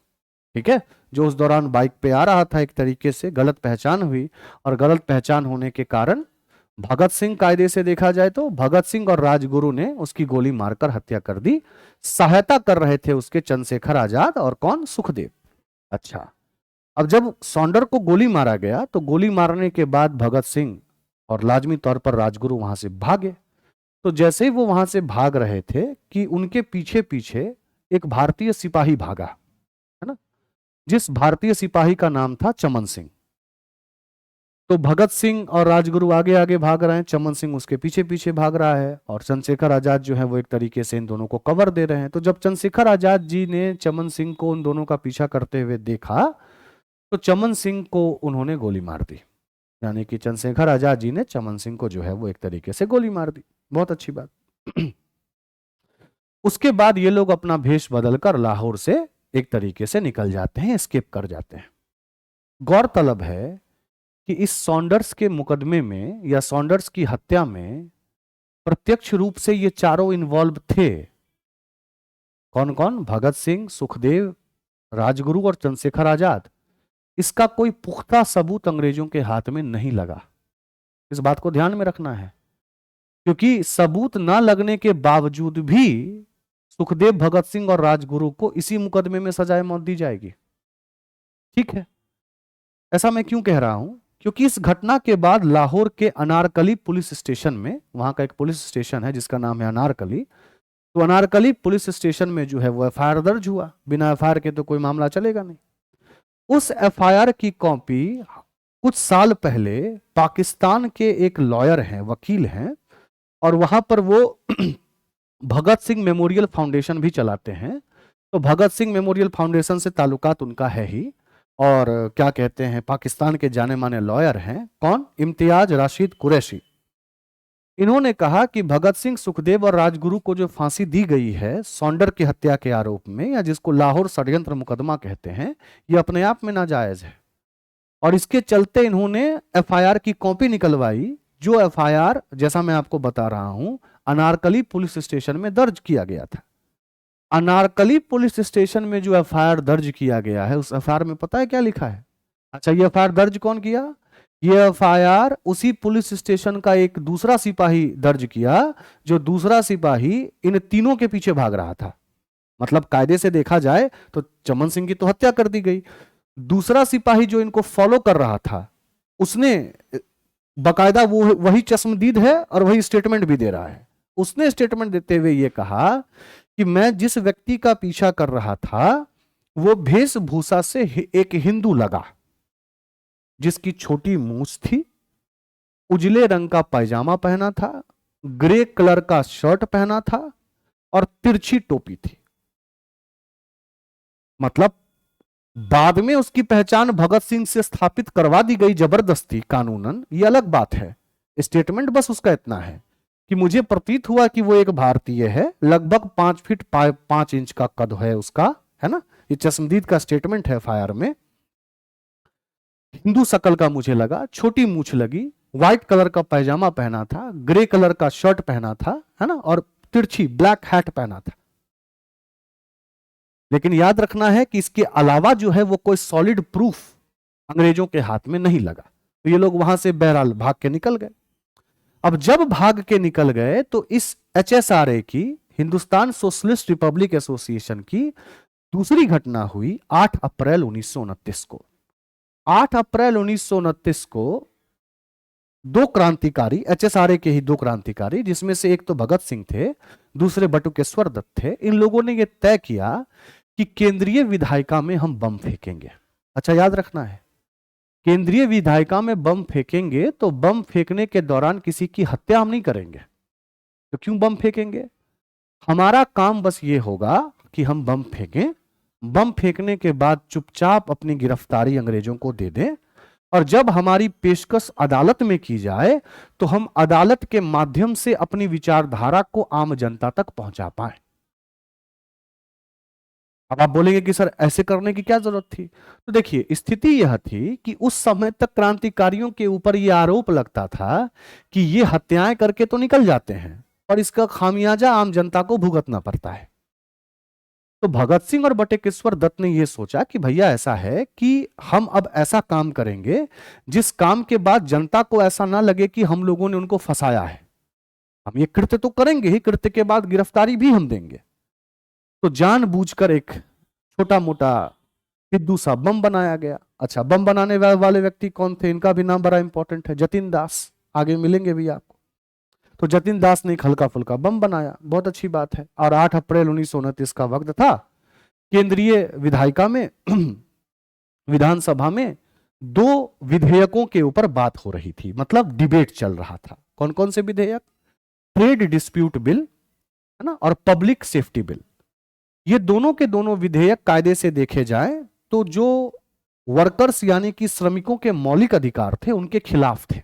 ठीक है, जो उस दौरान बाइक पे आ रहा था। एक तरीके से गलत पहचान हुई और गलत पहचान होने के कारण भगत सिंह, कायदे से देखा जाए तो भगत सिंह और राजगुरु ने उसकी गोली मारकर हत्या कर दी। सहायता कर रहे थे उसके चंद्रशेखर आजाद और कौन, सुखदेव। अच्छा, अब जब सॉन्डर को गोली मारा गया तो गोली मारने के बाद भगत सिंह और लाजमी तौर पर राजगुरु वहां से भागे। तो जैसे ही वो वहां से भाग रहे थे कि उनके पीछे पीछे एक भारतीय सिपाही भागा, है ना, जिस भारतीय सिपाही का नाम था चमन सिंह। तो भगत सिंह और राजगुरु आगे आगे भाग रहे हैं, चमन सिंह उसके पीछे पीछे भाग रहा है और चंद्रशेखर आजाद जो है वो एक तरीके से इन दोनों को कवर दे रहे हैं। तो जब चंद्रशेखर आजाद जी ने चमन सिंह को उन दोनों का पीछा करते हुए देखा तो चमन सिंह को उन्होंने गोली मार दी, यानी कि चंद्रशेखर आजाद जी ने चमन सिंह को जो है वो एक तरीके से गोली मार दी। बहुत अच्छी बात। उसके बाद ये लोग अपना भेष बदलकर लाहौर से एक तरीके से निकल जाते हैं, एस्केप कर जाते हैं। गौरतलब है कि इस सॉन्डर्स के मुकदमे में या सॉन्डर्स की हत्या में प्रत्यक्ष रूप से ये चारों इन्वॉल्व थे। कौन कौन? भगत सिंह, सुखदेव, राजगुरु और चंद्रशेखर आजाद। इसका कोई पुख्ता सबूत अंग्रेजों के हाथ में नहीं लगा, इस बात को ध्यान में रखना है, क्योंकि सबूत ना लगने के बावजूद भी सुखदेव, भगत सिंह और राजगुरु को इसी मुकदमे में सजाए मौत दी जाएगी। ठीक है, ऐसा मैं क्यों कह रहा हूं? क्योंकि इस घटना के बाद लाहौर के अनारकली पुलिस स्टेशन में, वहां का एक पुलिस स्टेशन है जिसका नाम है अनारकली, तो अनारकली पुलिस स्टेशन में जो है वो FIR दर्ज हुआ। बिना FIR के तो कोई मामला चलेगा नहीं। उस FIR की कॉपी कुछ साल पहले पाकिस्तान के एक लॉयर हैं, वकील हैं, और वहां पर वो भगत सिंह मेमोरियल फाउंडेशन भी चलाते हैं। तो भगत सिंह मेमोरियल फाउंडेशन से ताल्लुकात उनका है ही, और क्या कहते हैं, पाकिस्तान के जाने माने लॉयर हैं। कौन? इम्तियाज राशिद कुरैशी। इन्होंने कहा कि भगत सिंह, सुखदेव और राजगुरु को जो फांसी दी गई है सॉन्डर की हत्या के आरोप में, या जिसको लाहौर षड्यंत्र मुकदमा कहते हैं, यह अपने आप में नाजायज है। और इसके चलते इन्होंने FIR की कॉपी निकलवाई, जो FIR जैसा मैं आपको बता रहा हूं अनारकली पुलिस स्टेशन में दर्ज किया गया था। अनारकली पुलिस स्टेशन में जो FIR दर्ज किया गया है, उस FIR में पता है क्या लिखा है? अच्छा, ये FIR दर्ज कौन किया? ये FIR उसी पुलिस स्टेशन का एक दूसरा सिपाही दर्ज किया, जो दूसरा सिपाही इन तीनों के पीछे भाग रहा था। मतलब कायदे से देखा जाए तो चमन सिंह की तो हत्या कर दी गई, दूसरा सिपाही जो इनको फॉलो कर रहा था उसने बकायदा वो वही चश्मदीद है और वही स्टेटमेंट भी दे रहा है। उसने स्टेटमेंट देते हुए ये कहा कि मैं जिस व्यक्ति का पीछा कर रहा था वो वेशभूषा से एक हिंदू लगा, जिसकी छोटी मूछ थी, उजले रंग का पैजामा पहना था, ग्रे कलर का शर्ट पहना था और तिरछी टोपी थी। मतलब बाद में उसकी पहचान भगत सिंह से स्थापित करवा दी गई जबरदस्ती कानूनन, ये अलग बात है। स्टेटमेंट बस उसका इतना है कि मुझे प्रतीत हुआ कि वो एक भारतीय है, लगभग 5 फीट 5 इंच का कद है उसका, है ना। ये चश्मदीद का स्टेटमेंट है फायर में। हिंदू शकल का मुझे लगा, छोटी मूछ लगी, व्हाइट कलर का पैजामा पहना था, ग्रे कलर का शर्ट पहना था, है ना, और तिरछी ब्लैक हैट पहना था। लेकिन याद रखना है कि इसके अलावा जो है वो कोई सॉलिड प्रूफ अंग्रेजों के हाथ में नहीं लगा। तो ये लोग वहां से बहरहाल भाग के निकल गए। अब जब भाग के निकल गए तो इस HSRA की, हिंदुस्तान सोशलिस्ट रिपब्लिक एसोसिएशन की दूसरी घटना हुई 8 अप्रैल 1929 को। 8 अप्रैल 1929 को दो क्रांतिकारी, HSRA के ही दो क्रांतिकारी, जिसमें से एक तो भगत सिंह थे, दूसरे बटुकेश्वर दत्त थे, इन लोगों ने यह तय किया कि केंद्रीय विधायिका में हम बम फेंकेंगे। अच्छा याद रखना है, केंद्रीय विधायिका में बम फेंकेंगे तो बम फेंकने के दौरान किसी की हत्या हम नहीं करेंगे। तो क्यों बम फेंकेंगे? हमारा काम बस ये होगा कि हम बम फेंकें, बम फेंकने के बाद चुपचाप अपनी गिरफ्तारी अंग्रेजों को दे दें, और जब हमारी पेशकश अदालत में की जाए तो हम अदालत के माध्यम से अपनी विचारधारा को आम जनता तक पहुंचा पाए। अब आप बोलेंगे कि सर ऐसे करने की क्या जरूरत थी? तो देखिए, स्थिति यह थी कि उस समय तक क्रांतिकारियों के ऊपर यह आरोप लगता था कि ये हत्याएं करके तो निकल जाते हैं और इसका खामियाजा आम जनता को भुगतना पड़ता है। तो भगत सिंह और बटुकेश्वर दत्त ने यह सोचा कि भैया ऐसा है कि हम अब ऐसा काम करेंगे जिस काम के बाद जनता को ऐसा ना लगे कि हम लोगों ने उनको फंसाया है। हम ये कृत्य तो करेंगे ही, कृत्य के बाद गिरफ्तारी भी हम देंगे। तो जानबूझकर एक छोटा मोटा सिद्धू सा बम बनाया गया। अच्छा, बम बनाने वाले व्यक्ति कौन थे? इनका भी नाम बड़ा इंपॉर्टेंट है, जतिन दास। आगे मिलेंगे भी आपको। तो जतिन दास ने एक हल्का फुल्का बम बनाया, बहुत अच्छी बात है। और 8 अप्रैल 1929 का वक्त था। केंद्रीय विधायिका में विधानसभा में दो विधेयकों के ऊपर बात हो रही थी, मतलब डिबेट चल रहा था। कौन कौन से विधेयक? ट्रेड डिस्प्यूट बिल, है ना, और पब्लिक सेफ्टी बिल। ये दोनों के दोनों विधेयक कायदे से देखे जाए तो जो वर्कर्स यानी कि श्रमिकों के मौलिक अधिकार थे उनके खिलाफ थे।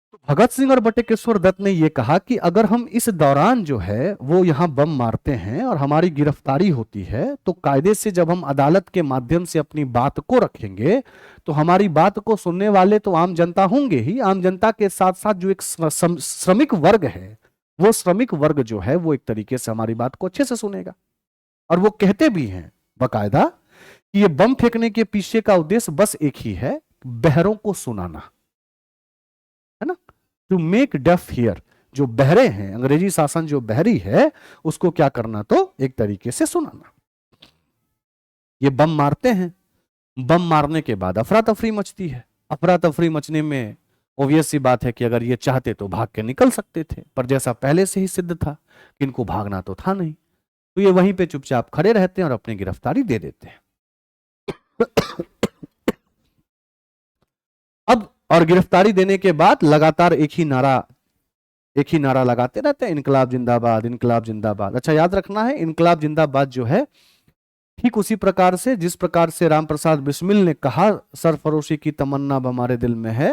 तो भगत सिंह और बटुकेश्वर दत्त ने यह कहा कि अगर हम इस दौरान जो है वो यहां बम मारते हैं और हमारी गिरफ्तारी होती है तो कायदे से जब हम अदालत के माध्यम से अपनी बात को रखेंगे तो हमारी बात को सुनने वाले तो आम जनता होंगे ही, आम जनता के साथ साथ जो एक श्रमिक वर्ग है, वो श्रमिक वर्ग जो है वो एक तरीके से हमारी बात को अच्छे से सुनेगा। और वो कहते भी हैं बकायदा कि ये बम फेंकने के पीछे का उद्देश्य बस एक ही है, बहरों को सुनाना, है ना, टू मेक डेफ हियर। जो बहरे हैं, अंग्रेजी शासन जो बहरी है, उसको क्या करना? तो एक तरीके से सुनाना। ये बम मारते हैं, बम मारने के बाद अफरा तफरी मचती है। अफरा तफरी मचने में ऑब्वियस सी बात है कि अगर ये चाहते तो भाग के निकल सकते थे, पर जैसा पहले से ही सिद्ध था कि इनको भागना तो था नहीं, तो ये वहीं पे चुपचाप खड़े रहते हैं और अपनी गिरफ्तारी दे देते हैं। अब और गिरफ्तारी देने के बाद लगातार एक ही नारा लगाते रहते हैं, इनकलाब जिंदाबाद, इनकलाब जिंदाबाद। अच्छा याद रखना है, इनकलाब जिंदाबाद जो है ठीक उसी प्रकार से जिस प्रकार से राम प्रसाद बिस्मिल ने कहा सरफरोशी की तमन्ना अब हमारे दिल में है,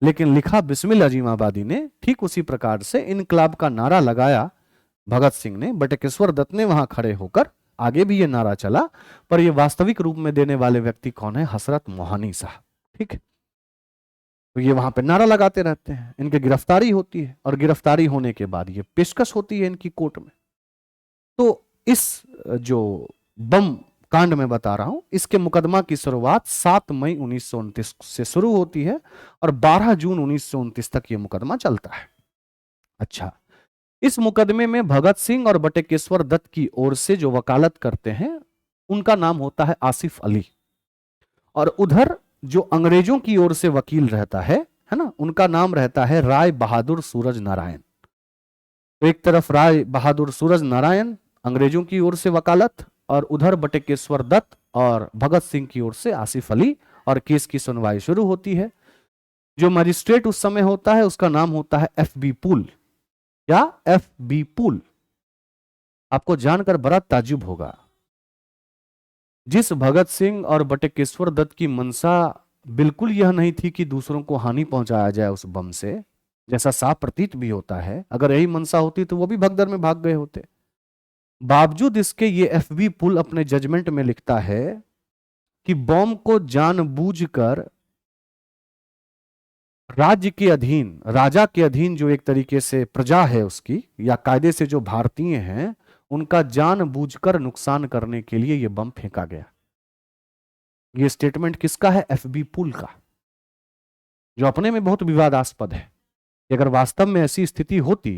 लेकिन लिखा बिस्मिल अजीमाबादी ने, ठीक उसी प्रकार से इनकलाब का नारा लगाया भगत सिंह ने। बटुकेश्वर दत्त ने वहां खड़े होकर, आगे भी ये नारा चला, पर ये वास्तविक रूप में देने वाले व्यक्ति कौन है? हसरत मोहानी साहब। ठीक है, तो ये वहां पे नारा लगाते रहते हैं, इनकी गिरफ्तारी होती है और गिरफ्तारी होने के बाद ये पेशकश होती है इनकी कोर्ट में। तो इस जो बम कांड में बता रहा हूं, इसके मुकदमा की शुरुआत 7 मई 1929 से शुरू होती है और 12 जून 1929 तक यह मुकदमा चलता है। अच्छा, इस मुकदमे में भगत सिंह और बटुकेश्वर दत्त की ओर से जो वकालत करते हैं उनका नाम होता है आसिफ अली। और उधर जो अंग्रेजों की ओर से वकील रहता है ना, उनका नाम रहता है राय बहादुर सूरज नारायण। तो एक तरफ राय बहादुर सूरज नारायण अंग्रेजों की ओर से वकालत, और उधर बटुकेश्वर दत्त और भगत सिंह की ओर से आसिफ अली, और केस की सुनवाई शुरू होती है। जो मजिस्ट्रेट उस समय होता है उसका नाम होता है एफ बी पुल। क्या? एफ बी पुल। आपको जानकर बड़ा ताज्जुब होगा, जिस भगत सिंह और बटुकेश्वर दत्त की मंशा बिल्कुल यह नहीं थी कि दूसरों को हानि पहुंचाया जाए उस बम से, जैसा साफ प्रतीत भी होता है, अगर यही मंशा होती तो वो भी भगदड़ में भाग गए होते। बावजूद इसके ये एफबी पुल अपने जजमेंट में लिखता है कि बम को जानबूझकर राज्य के अधीन, राजा के अधीन जो एक तरीके से प्रजा है उसकी, या कायदे से जो भारतीय हैं, उनका जानबूझकर नुकसान करने के लिए यह बम फेंका गया। यह स्टेटमेंट किसका है? एफबी पुल का, जो अपने में बहुत विवादास्पद है कि अगर वास्तव में ऐसी स्थिति होती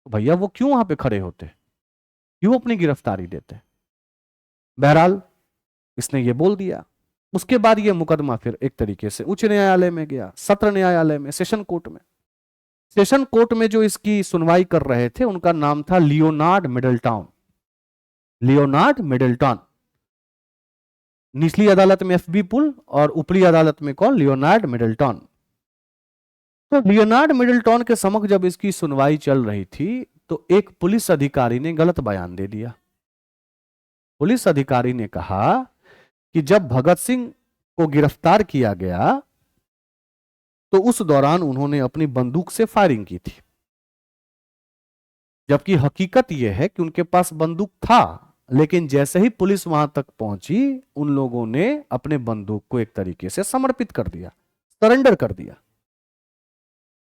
तो भैया वो क्यों वहां पे खड़े होते, क्यों अपनी गिरफ्तारी देते। बहरहाल इसने ये बोल दिया। उसके बाद ये मुकदमा फिर एक तरीके से उच्च न्यायालय में गया, सत्र न्यायालय में, सेशन कोर्ट में। सेशन कोर्ट में जो इसकी सुनवाई कर रहे थे उनका नाम था लियोनार्ड मिडलटॉन। लियोनार्ड मिडलटॉन। निचली अदालत में एफबी पुल और ऊपरी अदालत में कौन? लियोनार्ड मिडलटॉन। तो लियोनार्ड मिडलटॉन के समक्ष जब इसकी सुनवाई चल रही थी तो एक पुलिस अधिकारी ने गलत बयान दे दिया। पुलिस अधिकारी ने कहा कि जब भगत सिंह को गिरफ्तार किया गया तो उस दौरान उन्होंने अपनी बंदूक से फायरिंग की थी, जबकि हकीकत यह है कि उनके पास बंदूक था, लेकिन जैसे ही पुलिस वहां तक पहुंची उन लोगों ने अपने बंदूक को एक तरीके से समर्पित कर दिया, सरेंडर कर दिया।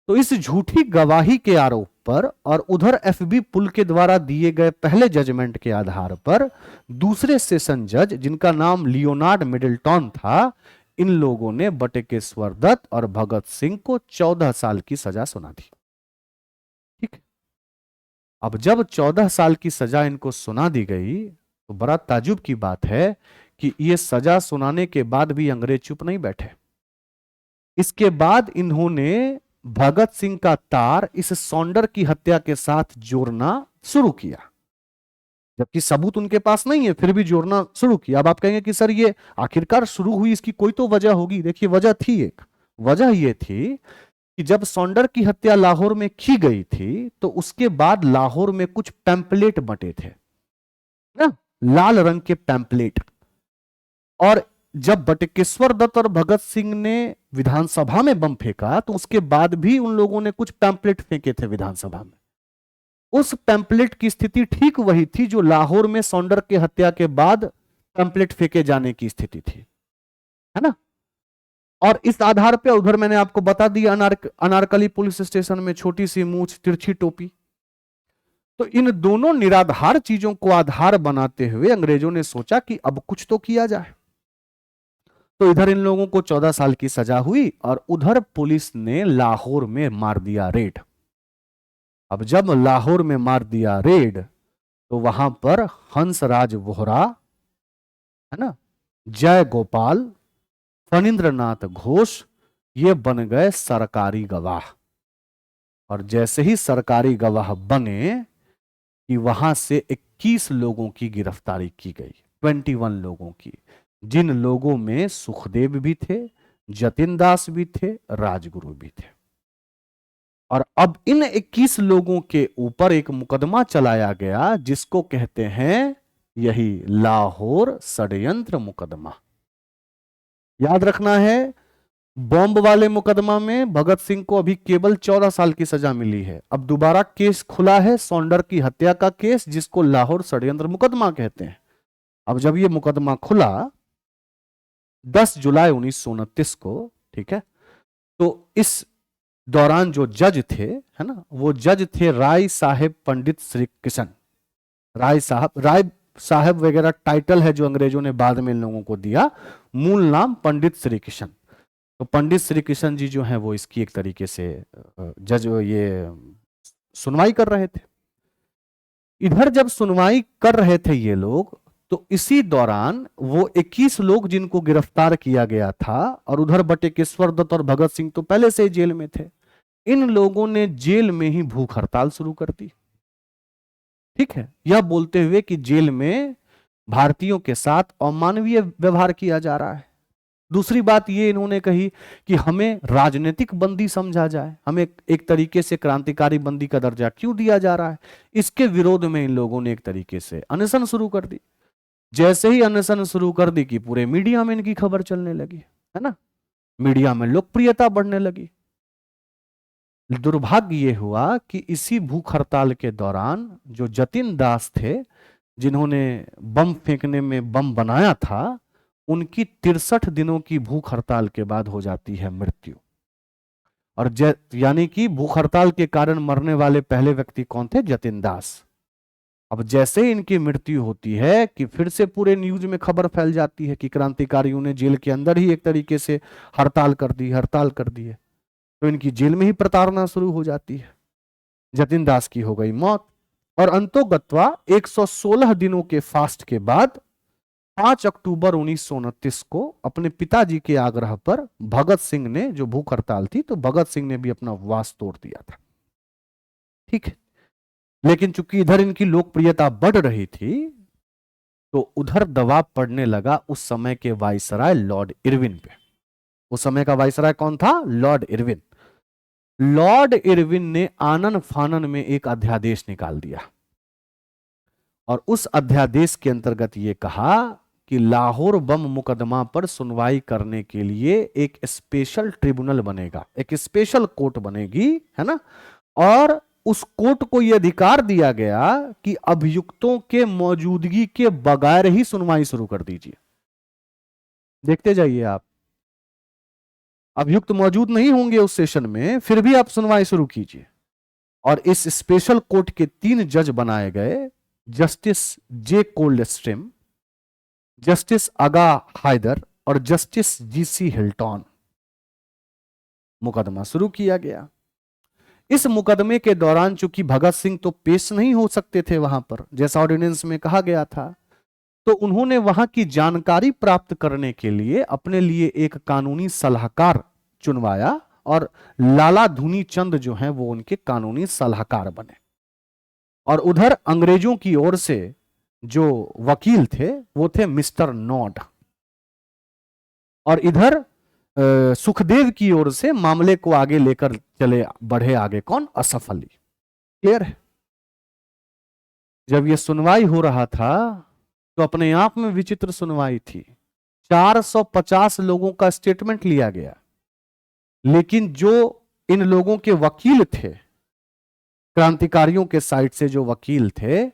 तो इस झूठी गवाही के आरोप पर और उधर एफबी पुल के द्वारा दिए गए पहले जजमेंट के आधार पर दूसरे सेशन जज, जिनका नाम लियोनार्ड मिडलटॉन था, इन लोगों ने बटुकेश्वर दत्त और भगत सिंह को 14 साल की सजा सुना दी। ठीक। अब जब 14 साल की सजा इनको सुना दी गई तो बड़ा ताजुब की बात है कि यह सजा सुनाने के बाद भी अंग्रेज चुप नहीं बैठे। इसके बाद इन्होंने भगत सिंह का तार इस सौंडर की हत्या के साथ जोड़ना शुरू किया, जबकि सबूत उनके पास नहीं है, फिर भी जोड़ना शुरू किया। अब आप कहेंगे कि सर ये आखिरकार शुरू हुई, इसकी कोई तो वजह होगी। देखिए वजह थी, एक वजह ये थी कि जब सौंडर की हत्या लाहौर में की गई थी तो उसके बाद लाहौर में कुछ पैम्पलेट बंटे थे ना, लाल रंग के पैम्पलेट। और जब बटुकेश्वर दत्त और भगत सिंह ने विधानसभा में बम फेंका तो उसके बाद भी उन लोगों ने कुछ पैम्पलेट फेंके थे विधानसभा में। उस पैम्पलेट की स्थिति ठीक वही थी जो लाहौर में सौंडर के हत्या के बाद पैम्पलेट फेंके जाने की स्थिति थी, है ना। और इस आधार पे उधर मैंने आपको बता दिया अनारकली पुलिस स्टेशन में छोटी सी मूंछ, तिरछी टोपी। तो इन दोनों निराधार चीजों को आधार बनाते हुए अंग्रेजों ने सोचा कि अब कुछ तो किया जाए। तो इधर इन लोगों को 14 साल की सजा हुई और उधर पुलिस ने लाहौर में मार दिया रेड। अब जब लाहौर में मार दिया रेड तो वहां पर हंसराज वोहरा, है ना, जय गोपाल, फणींद्रनाथ घोष, ये बन गए सरकारी गवाह। और जैसे ही सरकारी गवाह बने कि वहां से 21 लोगों की गिरफ्तारी की गई, 21 लोगों की, जिन लोगों में सुखदेव भी थे, जतिन दास भी थे, राजगुरु भी थे। और अब इन 21 लोगों के ऊपर एक मुकदमा चलाया गया जिसको कहते हैं यही लाहौर षड्यंत्र मुकदमा। याद रखना है, बॉम्ब वाले मुकदमा में भगत सिंह को अभी केवल 14 साल की सजा मिली है। अब दोबारा केस खुला है सौंडर की हत्या का केस, जिसको लाहौर षड्यंत्र मुकदमा कहते हैं। अब जब यह मुकदमा खुला 10 जुलाई 1929 को, ठीक है, तो इस दौरान जो जज थे, है ना, वो जज थे राय साहेब पंडित श्री किशन। राय साहब वगैरह टाइटल है जो अंग्रेजों ने बाद में इन लोगों को दिया, मूल नाम पंडित श्री किशन। तो पंडित श्री किशन जी जो हैं वो इसकी एक तरीके से जज ये सुनवाई कर रहे थे। इधर जब सुनवाई कर रहे थे ये लोग तो इसी दौरान वो 21 लोग जिनको गिरफ्तार किया गया था, और उधर बटुकेश्वर दत्त और भगत सिंह तो पहले से ही जेल में थे, इन लोगों ने जेल में ही भूख हड़ताल शुरू कर दी। ठीक है, यह बोलते हुए कि जेल में भारतीयों के साथ अमानवीय व्यवहार किया जा रहा है। दूसरी बात ये इन्होंने कही कि हमें राजनीतिक बंदी समझा जाए, हमें एक तरीके से क्रांतिकारी बंदी का दर्जा क्यों दिया जा रहा है। इसके विरोध में इन लोगों ने एक तरीके से अनशन शुरू कर दी। जैसे ही अनशन शुरू कर दी कि पूरे मीडिया में इनकी खबर चलने लगी, है ना, मीडिया में लोकप्रियता बढ़ने लगी। दुर्भाग्य ये हुआ कि इसी भूख हड़ताल के दौरान जो जतिन दास थे, जिन्होंने बम फेंकने में बम बनाया था, उनकी 63 दिनों की भूख हड़ताल के बाद हो जाती है मृत्यु। और यानी कि भूख हड़ताल के कारण मरने वाले पहले व्यक्ति कौन थे? जतिन दास। अब जैसे ही इनकी मृत्यु होती है कि फिर से पूरे न्यूज में खबर फैल जाती है कि क्रांतिकारियों ने जेल के अंदर ही एक तरीके से हड़ताल कर दी है। तो इनकी जेल में ही प्रताड़ना शुरू हो जाती है। जतिन दास की हो गई मौत, और अंतोगत्वा 116 दिनों के फास्ट के बाद 5 अक्टूबर 1929 को अपने पिताजी के आग्रह पर भगत सिंह ने, जो भूख हड़ताल थी, तो भगत सिंह ने भी अपना उपवास तोड़ दिया था। ठीक है, लेकिन चूंकि इधर इनकी लोकप्रियता बढ़ रही थी, तो उधर दबाव पड़ने लगा उस समय के वाइसराय लॉर्ड इरविन पे। उस समय का वाइसराय कौन था? Lord Irwin. लॉर्ड इरविन ने आनन फानन में एक अध्यादेश निकाल दिया, और उस अध्यादेश के अंतर्गत यह कहा कि लाहौर बम मुकदमा पर सुनवाई करने के लिए एक स्पेशल ट्रिब्यूनल बनेगा, एक स्पेशल कोर्ट बनेगी, है ना। और उस कोर्ट को यह अधिकार दिया गया कि अभियुक्तों के मौजूदगी के बगैर ही सुनवाई शुरू कर दीजिए। देखते जाइए आप, अभियुक्त मौजूद नहीं होंगे उस सेशन में, फिर भी आप सुनवाई शुरू कीजिए। और इस स्पेशल कोर्ट के 3 जज बनाए गए, जस्टिस जे कोल्डस्ट्रीम, जस्टिस अगा हायदर और जस्टिस जीसी हिल्टन। मुकदमा शुरू किया गया। इस मुकदमे के दौरान चूंकि भगत सिंह तो पेश नहीं हो सकते थे वहां पर, जैसा ऑर्डिनेंस में कहा गया था, तो उन्होंने वहां की जानकारी प्राप्त करने के लिए अपने लिए एक कानूनी सलाहकार चुनवाया, और लाला धुनी चंद जो हैं वो उनके कानूनी सलाहकार बने। और उधर अंग्रेजों की ओर से जो वकील थे वो थे मिस्टर नॉड, और इधर सुखदेव की ओर से मामले को आगे लेकर चले बढ़े आगे कौन? असफ अली। क्लियर है? जब यह सुनवाई हो रहा था तो अपने आप में विचित्र सुनवाई थी। 450 लोगों का स्टेटमेंट लिया गया, लेकिन जो इन लोगों के वकील थे, क्रांतिकारियों के साइड से जो वकील थे,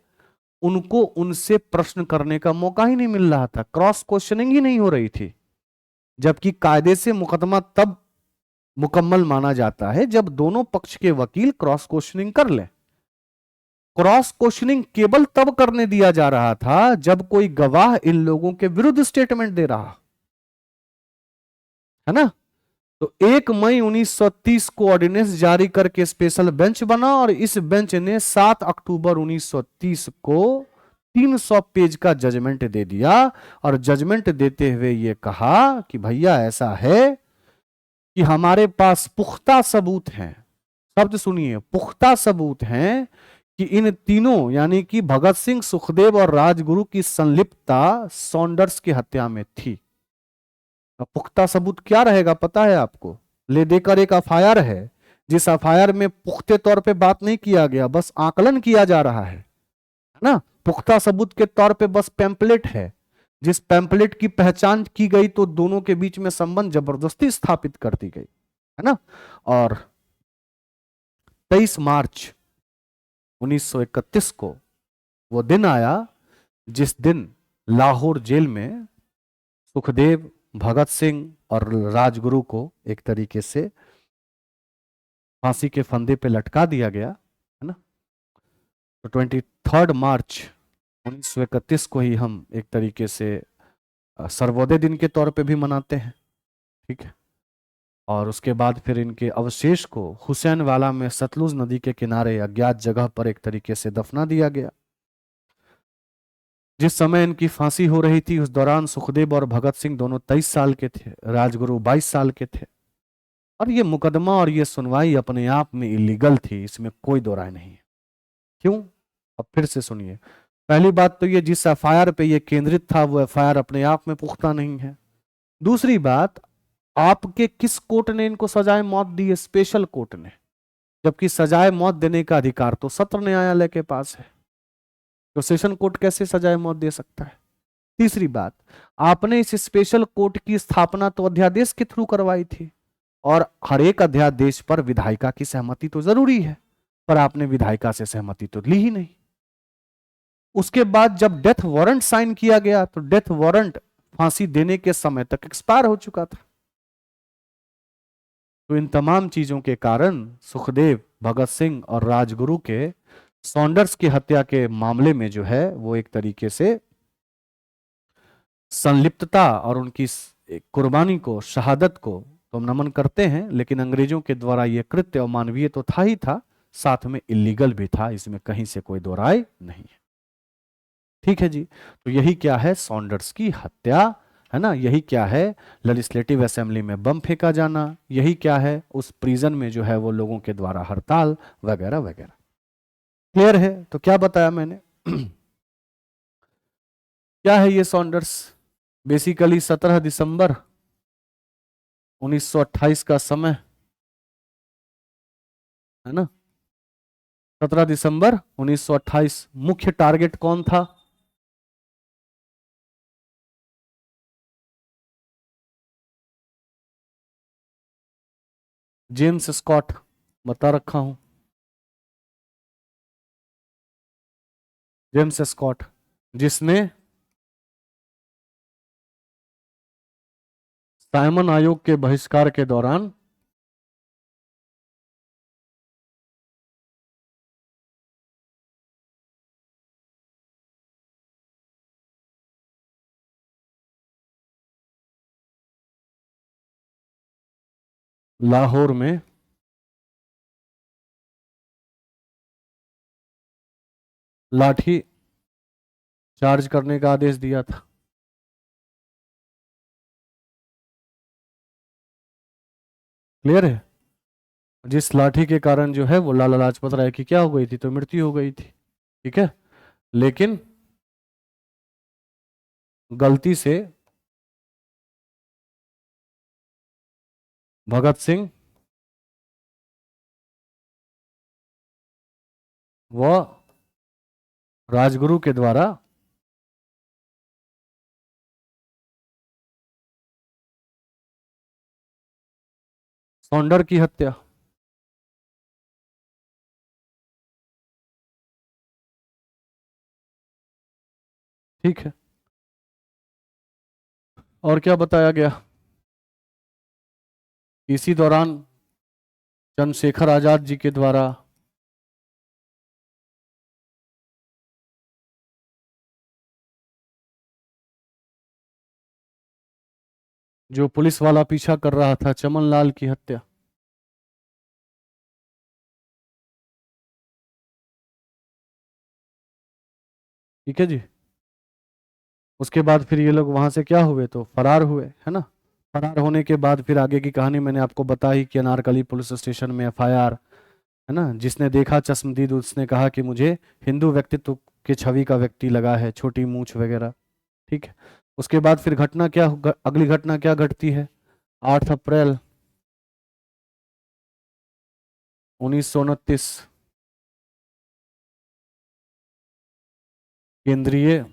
उनको उनसे प्रश्न करने का मौका ही नहीं मिल रहा था, क्रॉस क्वेश्चनिंग ही नहीं हो रही थी। जबकि कायदे से मुकदमा तब मुकम्मल माना जाता है जब दोनों पक्ष के वकील क्रॉस क्वेश्चनिंग कर लें। क्रॉस क्वेश्चनिंग केवल तब करने दिया जा रहा था जब कोई गवाह इन लोगों के विरुद्ध स्टेटमेंट दे रहा है ना। तो 1 मई 1930 को ऑर्डिनेंस जारी करके स्पेशल बेंच बना, और इस बेंच ने 7 अक्टूबर 1930 को 300 पेज का जजमेंट दे दिया, और जजमेंट देते हुए यह कहा कि भैया ऐसा है कि हमारे पास पुख्ता सबूत हैं, शब्द सुनिए, पुख्ता सबूत हैं कि इन तीनों यानी कि भगत सिंह, सुखदेव और राजगुरु की संलिप्तता सॉन्डर्स की हत्या में थी। पुख्ता सबूत क्या रहेगा पता है आपको? ले देकर एक एफआईआर है, जिस एफआईआर में पुख्ते तौर पे बात नहीं किया गया, बस आकलन किया जा रहा है ना। पुख्ता सबूत के तौर पे बस पैम्पलेट है, जिस पैम्पलेट की पहचान की गई तो दोनों के बीच में संबंध जबरदस्ती स्थापित कर दी गई, है ना। और 23 मार्च 1931 को वो दिन आया जिस दिन लाहौर जेल में सुखदेव, भगत सिंह और राजगुरु को एक तरीके से फांसी के फंदे पे लटका दिया गया, है ना। तो 23 मार्च 1931 को ही हम एक तरीके से सर्वोदय दिन के तौर पे भी मनाते हैं, ठीक है। और उसके बाद फिर इनके अवशेष को हुसैनवाला में सतलुज नदी के किनारे अज्ञात जगह पर एक तरीके से दफना दिया गया। जिस समय इनकी फांसी हो रही थी उस दौरान सुखदेव और भगत सिंह दोनों 23 साल के थे, राजगुरु 22 साल के थे। और ये मुकदमा और ये सुनवाई अपने आप में इलीगल थी, इसमें कोई दो राय नहीं है। क्यों? अब फिर से सुनिए। पहली बात तो ये, जिस एफआईआर पे ये केंद्रित था वो एफआईआर अपने आप में पुख्ता नहीं है। दूसरी बात, आपके किस कोर्ट ने इनको सजाए मौत दी है? स्पेशल कोर्ट ने। जबकि सजाए मौत देने का अधिकार तो सत्र न्यायालय के पास है, तो सेशन कोर्ट कैसे सजाए मौत दे सकता है? तीसरी बात, आपने इस स्पेशल कोर्ट की स्थापना तो अध्यादेश के थ्रू करवाई थी, और हर एक अध्यादेश पर विधायिका की सहमति तो जरूरी है, पर आपने विधायिका से सहमति तो ली ही नहीं। उसके बाद जब डेथ वारंट साइन किया गया तो डेथ वारंट फांसी देने के समय तक एक्सपायर हो चुका था। तो इन तमाम चीजों के कारण सुखदेव, भगत सिंह और राजगुरु के सॉन्डर्स की हत्या के मामले में जो है वो एक तरीके से संलिप्तता और उनकी कुर्बानी को, शहादत को तो हम नमन करते हैं, लेकिन अंग्रेजों के द्वारा यह कृत्य अमानवीय तो था ही था, साथ में इलीगल भी था, इसमें कहीं से कोई दो राय नहीं है। ठीक है जी। तो यही क्या है? सॉन्डर्स की हत्या, है ना? यही क्या है? लेजिस्लेटिव असेंबली में बम फेंका जाना, यही क्या है? उस प्रिजन में जो है वो लोगों के द्वारा हड़ताल वगैरह वगैरह। क्लियर है? तो क्या बताया मैंने? क्या है ये सॉन्डर्स? बेसिकली 17 दिसंबर 1928 का समय, है ना? 17 दिसंबर 1928। मुख्य टारगेट कौन था? जेम्स स्कॉट, बता रखा हूं। जेम्स स्कॉट, जिसने साइमन आयोग के बहिष्कार के दौरान लाहौर में लाठी चार्ज करने का आदेश दिया था। क्लियर है? जिस लाठी के कारण जो है वो लाला लाजपत राय की क्या हो गई थी? तो मृत्यु हो गई थी। ठीक है। लेकिन गलती से भगत सिंह व राजगुरु के द्वारा सौंडर की हत्या। ठीक है। और क्या बताया गया? इसी दौरान चंद्रशेखर आजाद जी के द्वारा जो पुलिस वाला पीछा कर रहा था, चमन लाल की हत्या। ठीक है जी। उसके बाद फिर ये लोग वहां से क्या हुए? तो फरार हुए, है ना? फरार होने के बाद फिर आगे की कहानी मैंने आपको बताई कि अनारकली पुलिस स्टेशन में एफआईआर, है ना? जिसने देखा चश्मदीद उसने कहा कि मुझे हिंदू व्यक्तित्व के छवि का व्यक्ति लगा है, छोटी मूछ वगैरह। ठीक है। उसके बाद फिर घटना क्या, अगली घटना क्या घटती है? 8 अप्रैल 1929 केंद्रीय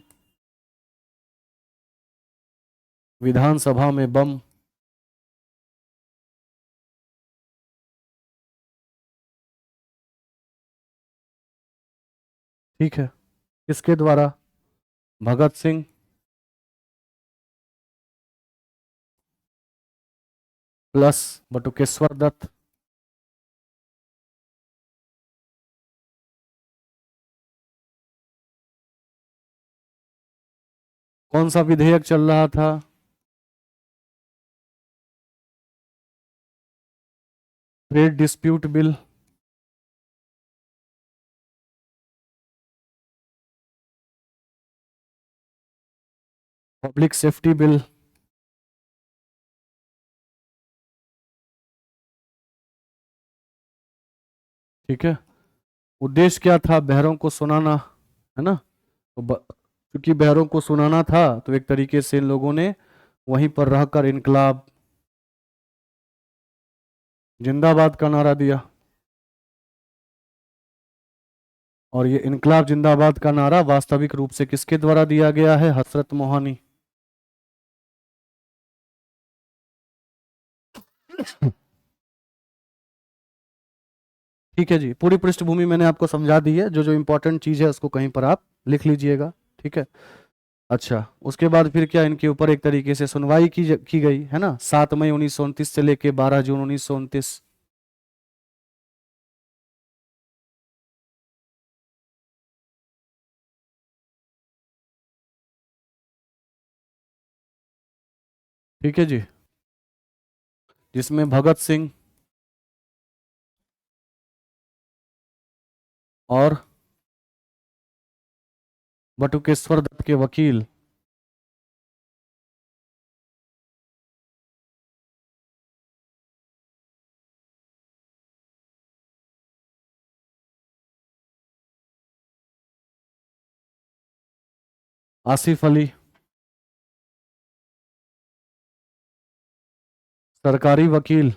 विधानसभा में बम। ठीक है। किसके द्वारा? भगत सिंह प्लस बटुकेश्वर दत्त। कौन सा विधेयक चल रहा था? Trade dispute bill. Public safety bill, ठीक है। उद्देश्य क्या था? बहरों को सुनाना, है ना। तो क्योंकि बहरों को सुनाना था तो एक तरीके से इन लोगों ने वहीं पर रहकर इनकलाब जिंदाबाद का नारा दिया। और ये इनकलाब जिंदाबाद का नारा वास्तविक रूप से किसके द्वारा दिया गया है? हसरत मोहानी। ठीक है जी, पूरी पृष्ठभूमि मैंने आपको समझा दी है। जो जो इंपॉर्टेंट चीज है उसको कहीं पर आप लिख लीजिएगा, ठीक है। अच्छा, उसके बाद फिर क्या, इनके ऊपर एक तरीके से सुनवाई की गई, है ना। 7 मई 1929 से लेके 12 जून 1929। ठीक है जी, जिसमें भगत सिंह और बटुकेश्वर दत्त के वकील, आसिफ अली, सरकारी वकील,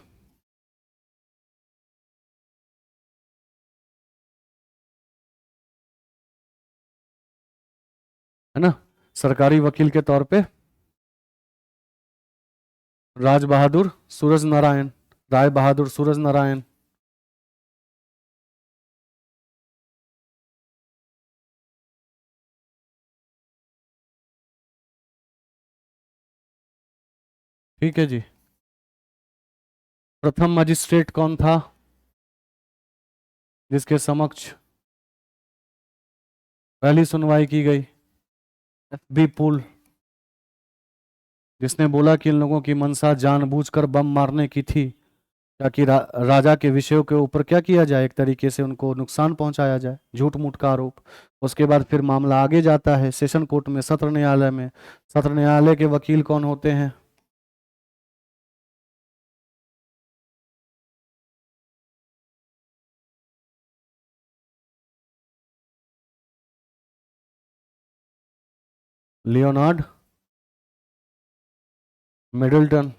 है ना, सरकारी वकील के तौर पे राज बहादुर सूरज नारायण, राय बहादुर सूरज नारायण। ठीक है जी। प्रथम मजिस्ट्रेट कौन था जिसके समक्ष पहली सुनवाई की गई? एफ बी पुल, जिसने बोला कि इन लोगों की मंशा जानबूझकर बम मारने की थी ताकि राजा के विषयों के ऊपर क्या किया जाए, एक तरीके से उनको नुकसान पहुंचाया जाए, झूठ मूठ का आरोप। उसके बाद फिर मामला आगे जाता है सेशन कोर्ट में, सत्र न्यायालय में। सत्र न्यायालय के वकील कौन होते हैं? Leonard Middleton.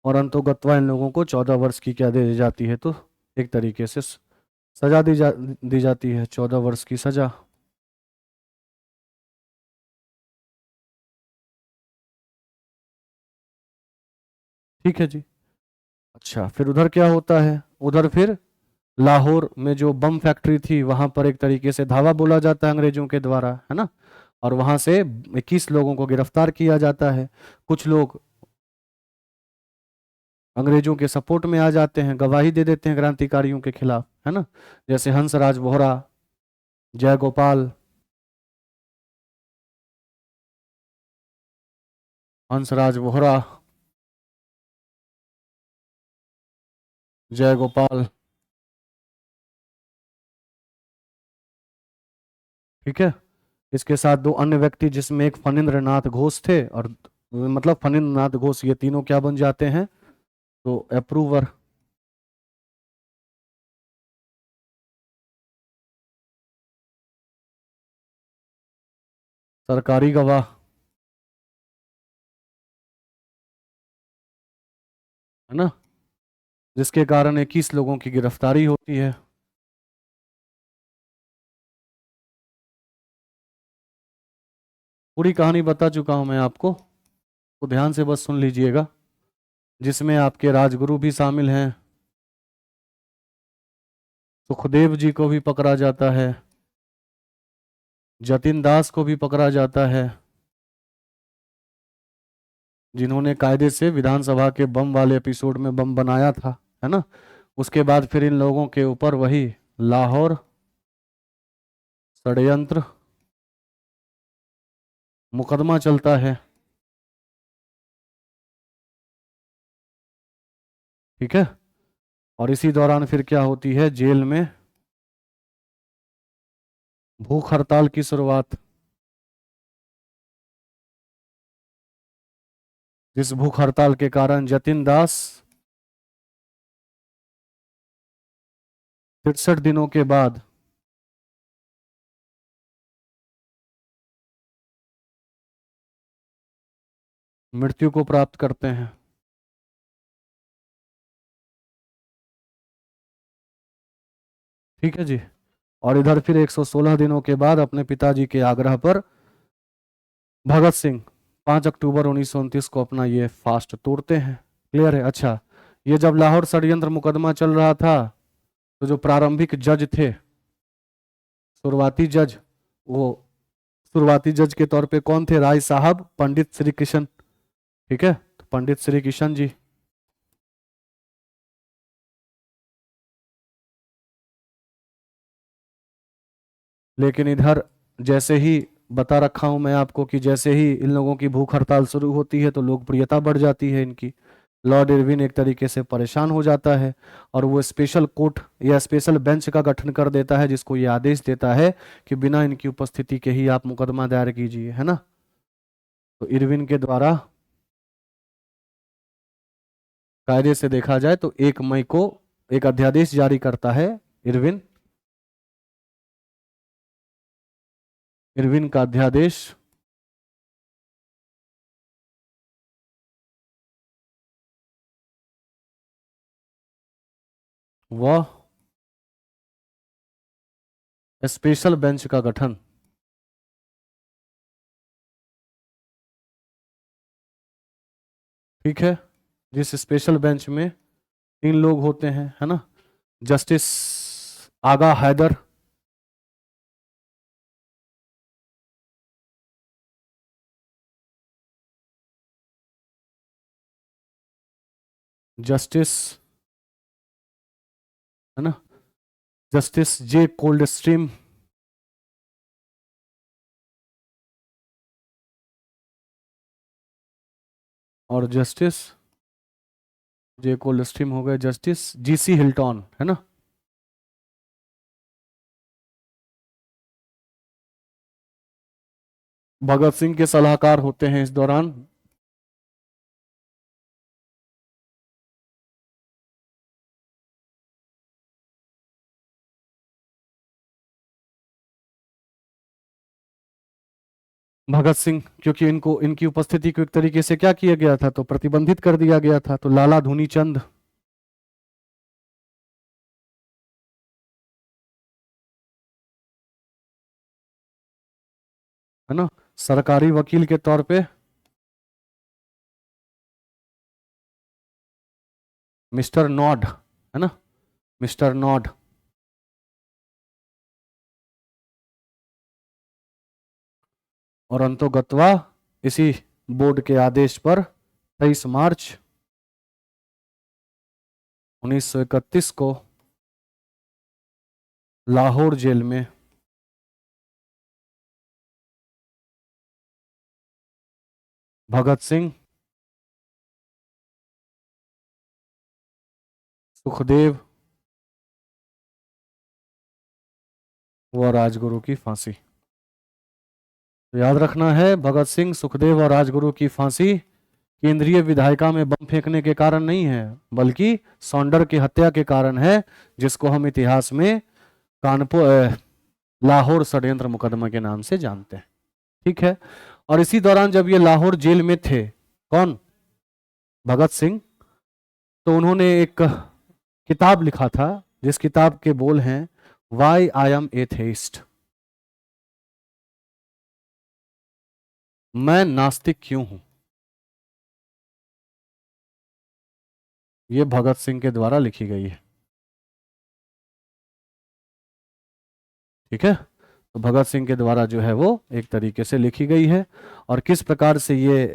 और अंतोगत्वा इन लोगों को 14 वर्ष की क्या दे दी जाती है? तो एक तरीके से सजा दी जाती है, 14 वर्ष की सजा। ठीक है जी। अच्छा, फिर उधर क्या होता है? उधर फिर लाहौर में जो बम फैक्ट्री थी वहां पर एक तरीके से धावा बोला जाता है अंग्रेजों के द्वारा, है ना। और वहां से 21 लोगों को गिरफ्तार किया जाता है। कुछ लोग अंग्रेजों के सपोर्ट में आ जाते हैं, गवाही दे देते हैं क्रांतिकारियों के खिलाफ, है ना। जैसे हंसराज वोहरा, जयगोपाल, हंसराज वोहरा, जयगोपाल। ठीक है। इसके साथ दो अन्य व्यक्ति जिसमें एक फणींद्र नाथ घोष थे, और मतलब फणींद्र नाथ घोष, ये तीनों क्या बन जाते हैं? तो अप्रूवर, सरकारी गवाह, है ना, जिसके कारण 21 लोगों की गिरफ्तारी होती है। पूरी कहानी बता चुका हूं मैं आपको, तो ध्यान से बस सुन लीजिएगा। जिसमें आपके राजगुरु भी शामिल हैं, सुखदेव जी को भी पकड़ा जाता है, जतिन दास को भी पकड़ा जाता है, जिन्होंने कायदे से विधानसभा के बम वाले एपिसोड में बम बनाया था, है ना। उसके बाद फिर इन लोगों के ऊपर वही लाहौर षड्यंत्र मुकदमा चलता है। ठीक है। और इसी दौरान फिर क्या होती है? जेल में भूख हड़ताल की शुरुआत, जिस भूख हड़ताल के कारण जतिन दास 63 दिनों के बाद मृत्यु को प्राप्त करते हैं। ठीक है जी। और इधर फिर 116 दिनों के बाद अपने पिताजी के आग्रह पर भगत सिंह 5 अक्टूबर 1929 को अपना ये फास्ट तोड़ते हैं। क्लियर है? अच्छा, ये जब लाहौर षड्यंत्र मुकदमा चल रहा था तो जो प्रारंभिक जज थे, शुरुआती जज, वो शुरुआती जज के तौर पे कौन थे? राय साहब, पंडित श्री किशन। ठीक है, तो पंडित श्री किशन जी। लेकिन इधर जैसे ही बता रखा हूं मैं आपको कि जैसे ही इन लोगों की भूख हड़ताल शुरू होती है तो लोकप्रियता बढ़ जाती है इनकी। लॉर्ड इरविन एक तरीके से परेशान हो जाता है और वो स्पेशल कोर्ट या स्पेशल बेंच का गठन कर देता है, जिसको ये आदेश देता है कि बिना इनकी उपस्थिति के ही आप मुकदमा दायर कीजिए, है ना। तो इरविन के द्वारा कायदे से देखा जाए तो 1 मई को एक अध्यादेश जारी करता है इरविन। इरविन का अध्यादेश वह स्पेशल बेंच का गठन, ठीक है, जिस स्पेशल बेंच में 3 लोग होते हैं, है ना। जस्टिस आगा हैदर, जस्टिस, है ना, जस्टिस जे कोल्ड स्ट्रीम, और जस्टिस जे कोल्ड स्ट्रीम हो गए जस्टिस जीसी हिल्टन, है ना। भगत सिंह के सलाहकार होते हैं इस दौरान भगत सिंह, क्योंकि इनको इनकी उपस्थिति को एक तरीके से क्या किया गया था, तो प्रतिबंधित कर दिया गया था। तो लाला धुनी चंद, है ना, सरकारी वकील के तौर पे मिस्टर नॉड, है ना, मिस्टर नॉड। और अंतोगत्वा इसी बोर्ड के आदेश पर 23 मार्च 1931 को लाहौर जेल में भगत सिंह, सुखदेव व राजगुरु की फांसी। तो याद रखना है, भगत सिंह, सुखदेव और राजगुरु की फांसी केंद्रीय विधायिका में बम फेंकने के कारण नहीं है, बल्कि सौंडर की हत्या के कारण है, जिसको हम इतिहास में कानपुर लाहौर षड्यंत्र मुकदमा के नाम से जानते हैं। ठीक है। और इसी दौरान जब ये लाहौर जेल में थे, कौन? भगत सिंह, तो उन्होंने एक किताब लिखा था, जिस किताब के बोल हैं वाई आई एम एथेइस्ट, मैं नास्तिक क्यों हूं। यह भगत सिंह के द्वारा लिखी गई है। ठीक है, तो भगत सिंह के द्वारा जो है वो एक तरीके से लिखी गई है। और किस प्रकार से ये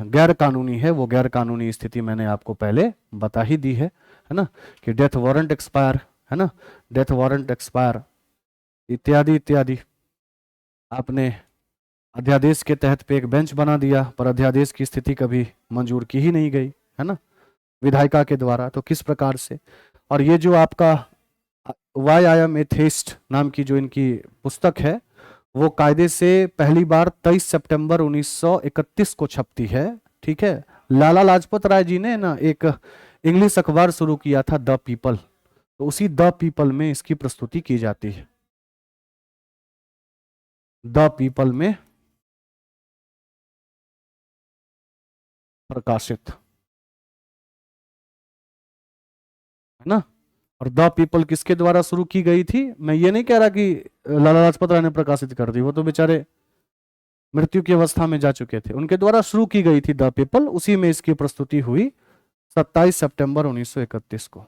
गैर कानूनी है, वो गैर कानूनी स्थिति मैंने आपको पहले बता ही दी है ना, कि डेथ वारंट एक्सपायर, है ना, डेथ वारंट एक्सपायर इत्यादि इत्यादि। आपने अध्यादेश के तहत पे एक बेंच बना दिया, पर अध्यादेश की स्थिति कभी मंजूर की ही नहीं गई, है ना, विधायिका के द्वारा। तो किस प्रकार से, और ये जो आपका वाई आई एम एथेइस्ट नाम की जो इनकी पुस्तक है, वो कायदे से पहली बार 23 सितंबर 1931 को छपती है। ठीक है, लाला लाजपत राय जी ने ना एक इंग्लिश अखबार शुरू किया था, द पीपल, तो उसी द पीपल में इसकी प्रस्तुति की जाती है। द पीपल में प्रकाशित, है ना। और द पीपल किसके द्वारा शुरू की गई थी? मैं ये नहीं कह रहा कि लाला लाजपत राय ने प्रकाशित कर दी, वो तो बेचारे मृत्यु की अवस्था में जा चुके थे, उनके द्वारा शुरू की गई थी द पीपल, उसी में इसकी प्रस्तुति हुई 27 सितंबर 1931 को।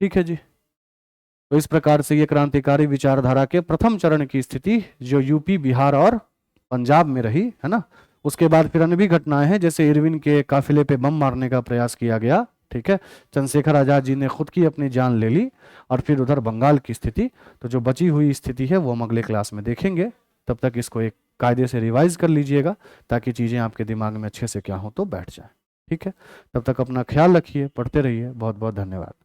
ठीक है जी। तो इस प्रकार से ये क्रांतिकारी विचारधारा के प्रथम चरण की स्थिति जो यूपी, बिहार और पंजाब में रही, है ना। उसके बाद फिर अन्य भी घटनाएं हैं, जैसे इरविन के काफिले पे बम मारने का प्रयास किया गया। ठीक है, चंद्रशेखर आजाद जी ने खुद की अपनी जान ले ली। और फिर उधर बंगाल की स्थिति, तो जो बची हुई स्थिति है वो हम अगले क्लास में देखेंगे। तब तक इसको एक कायदे से रिवाइज कर लीजिएगा, ताकि चीज़ें आपके दिमाग में अच्छे से क्या हो तो बैठ जाए। ठीक है, तब तक अपना ख्याल रखिए, पढ़ते रहिए। बहुत बहुत धन्यवाद।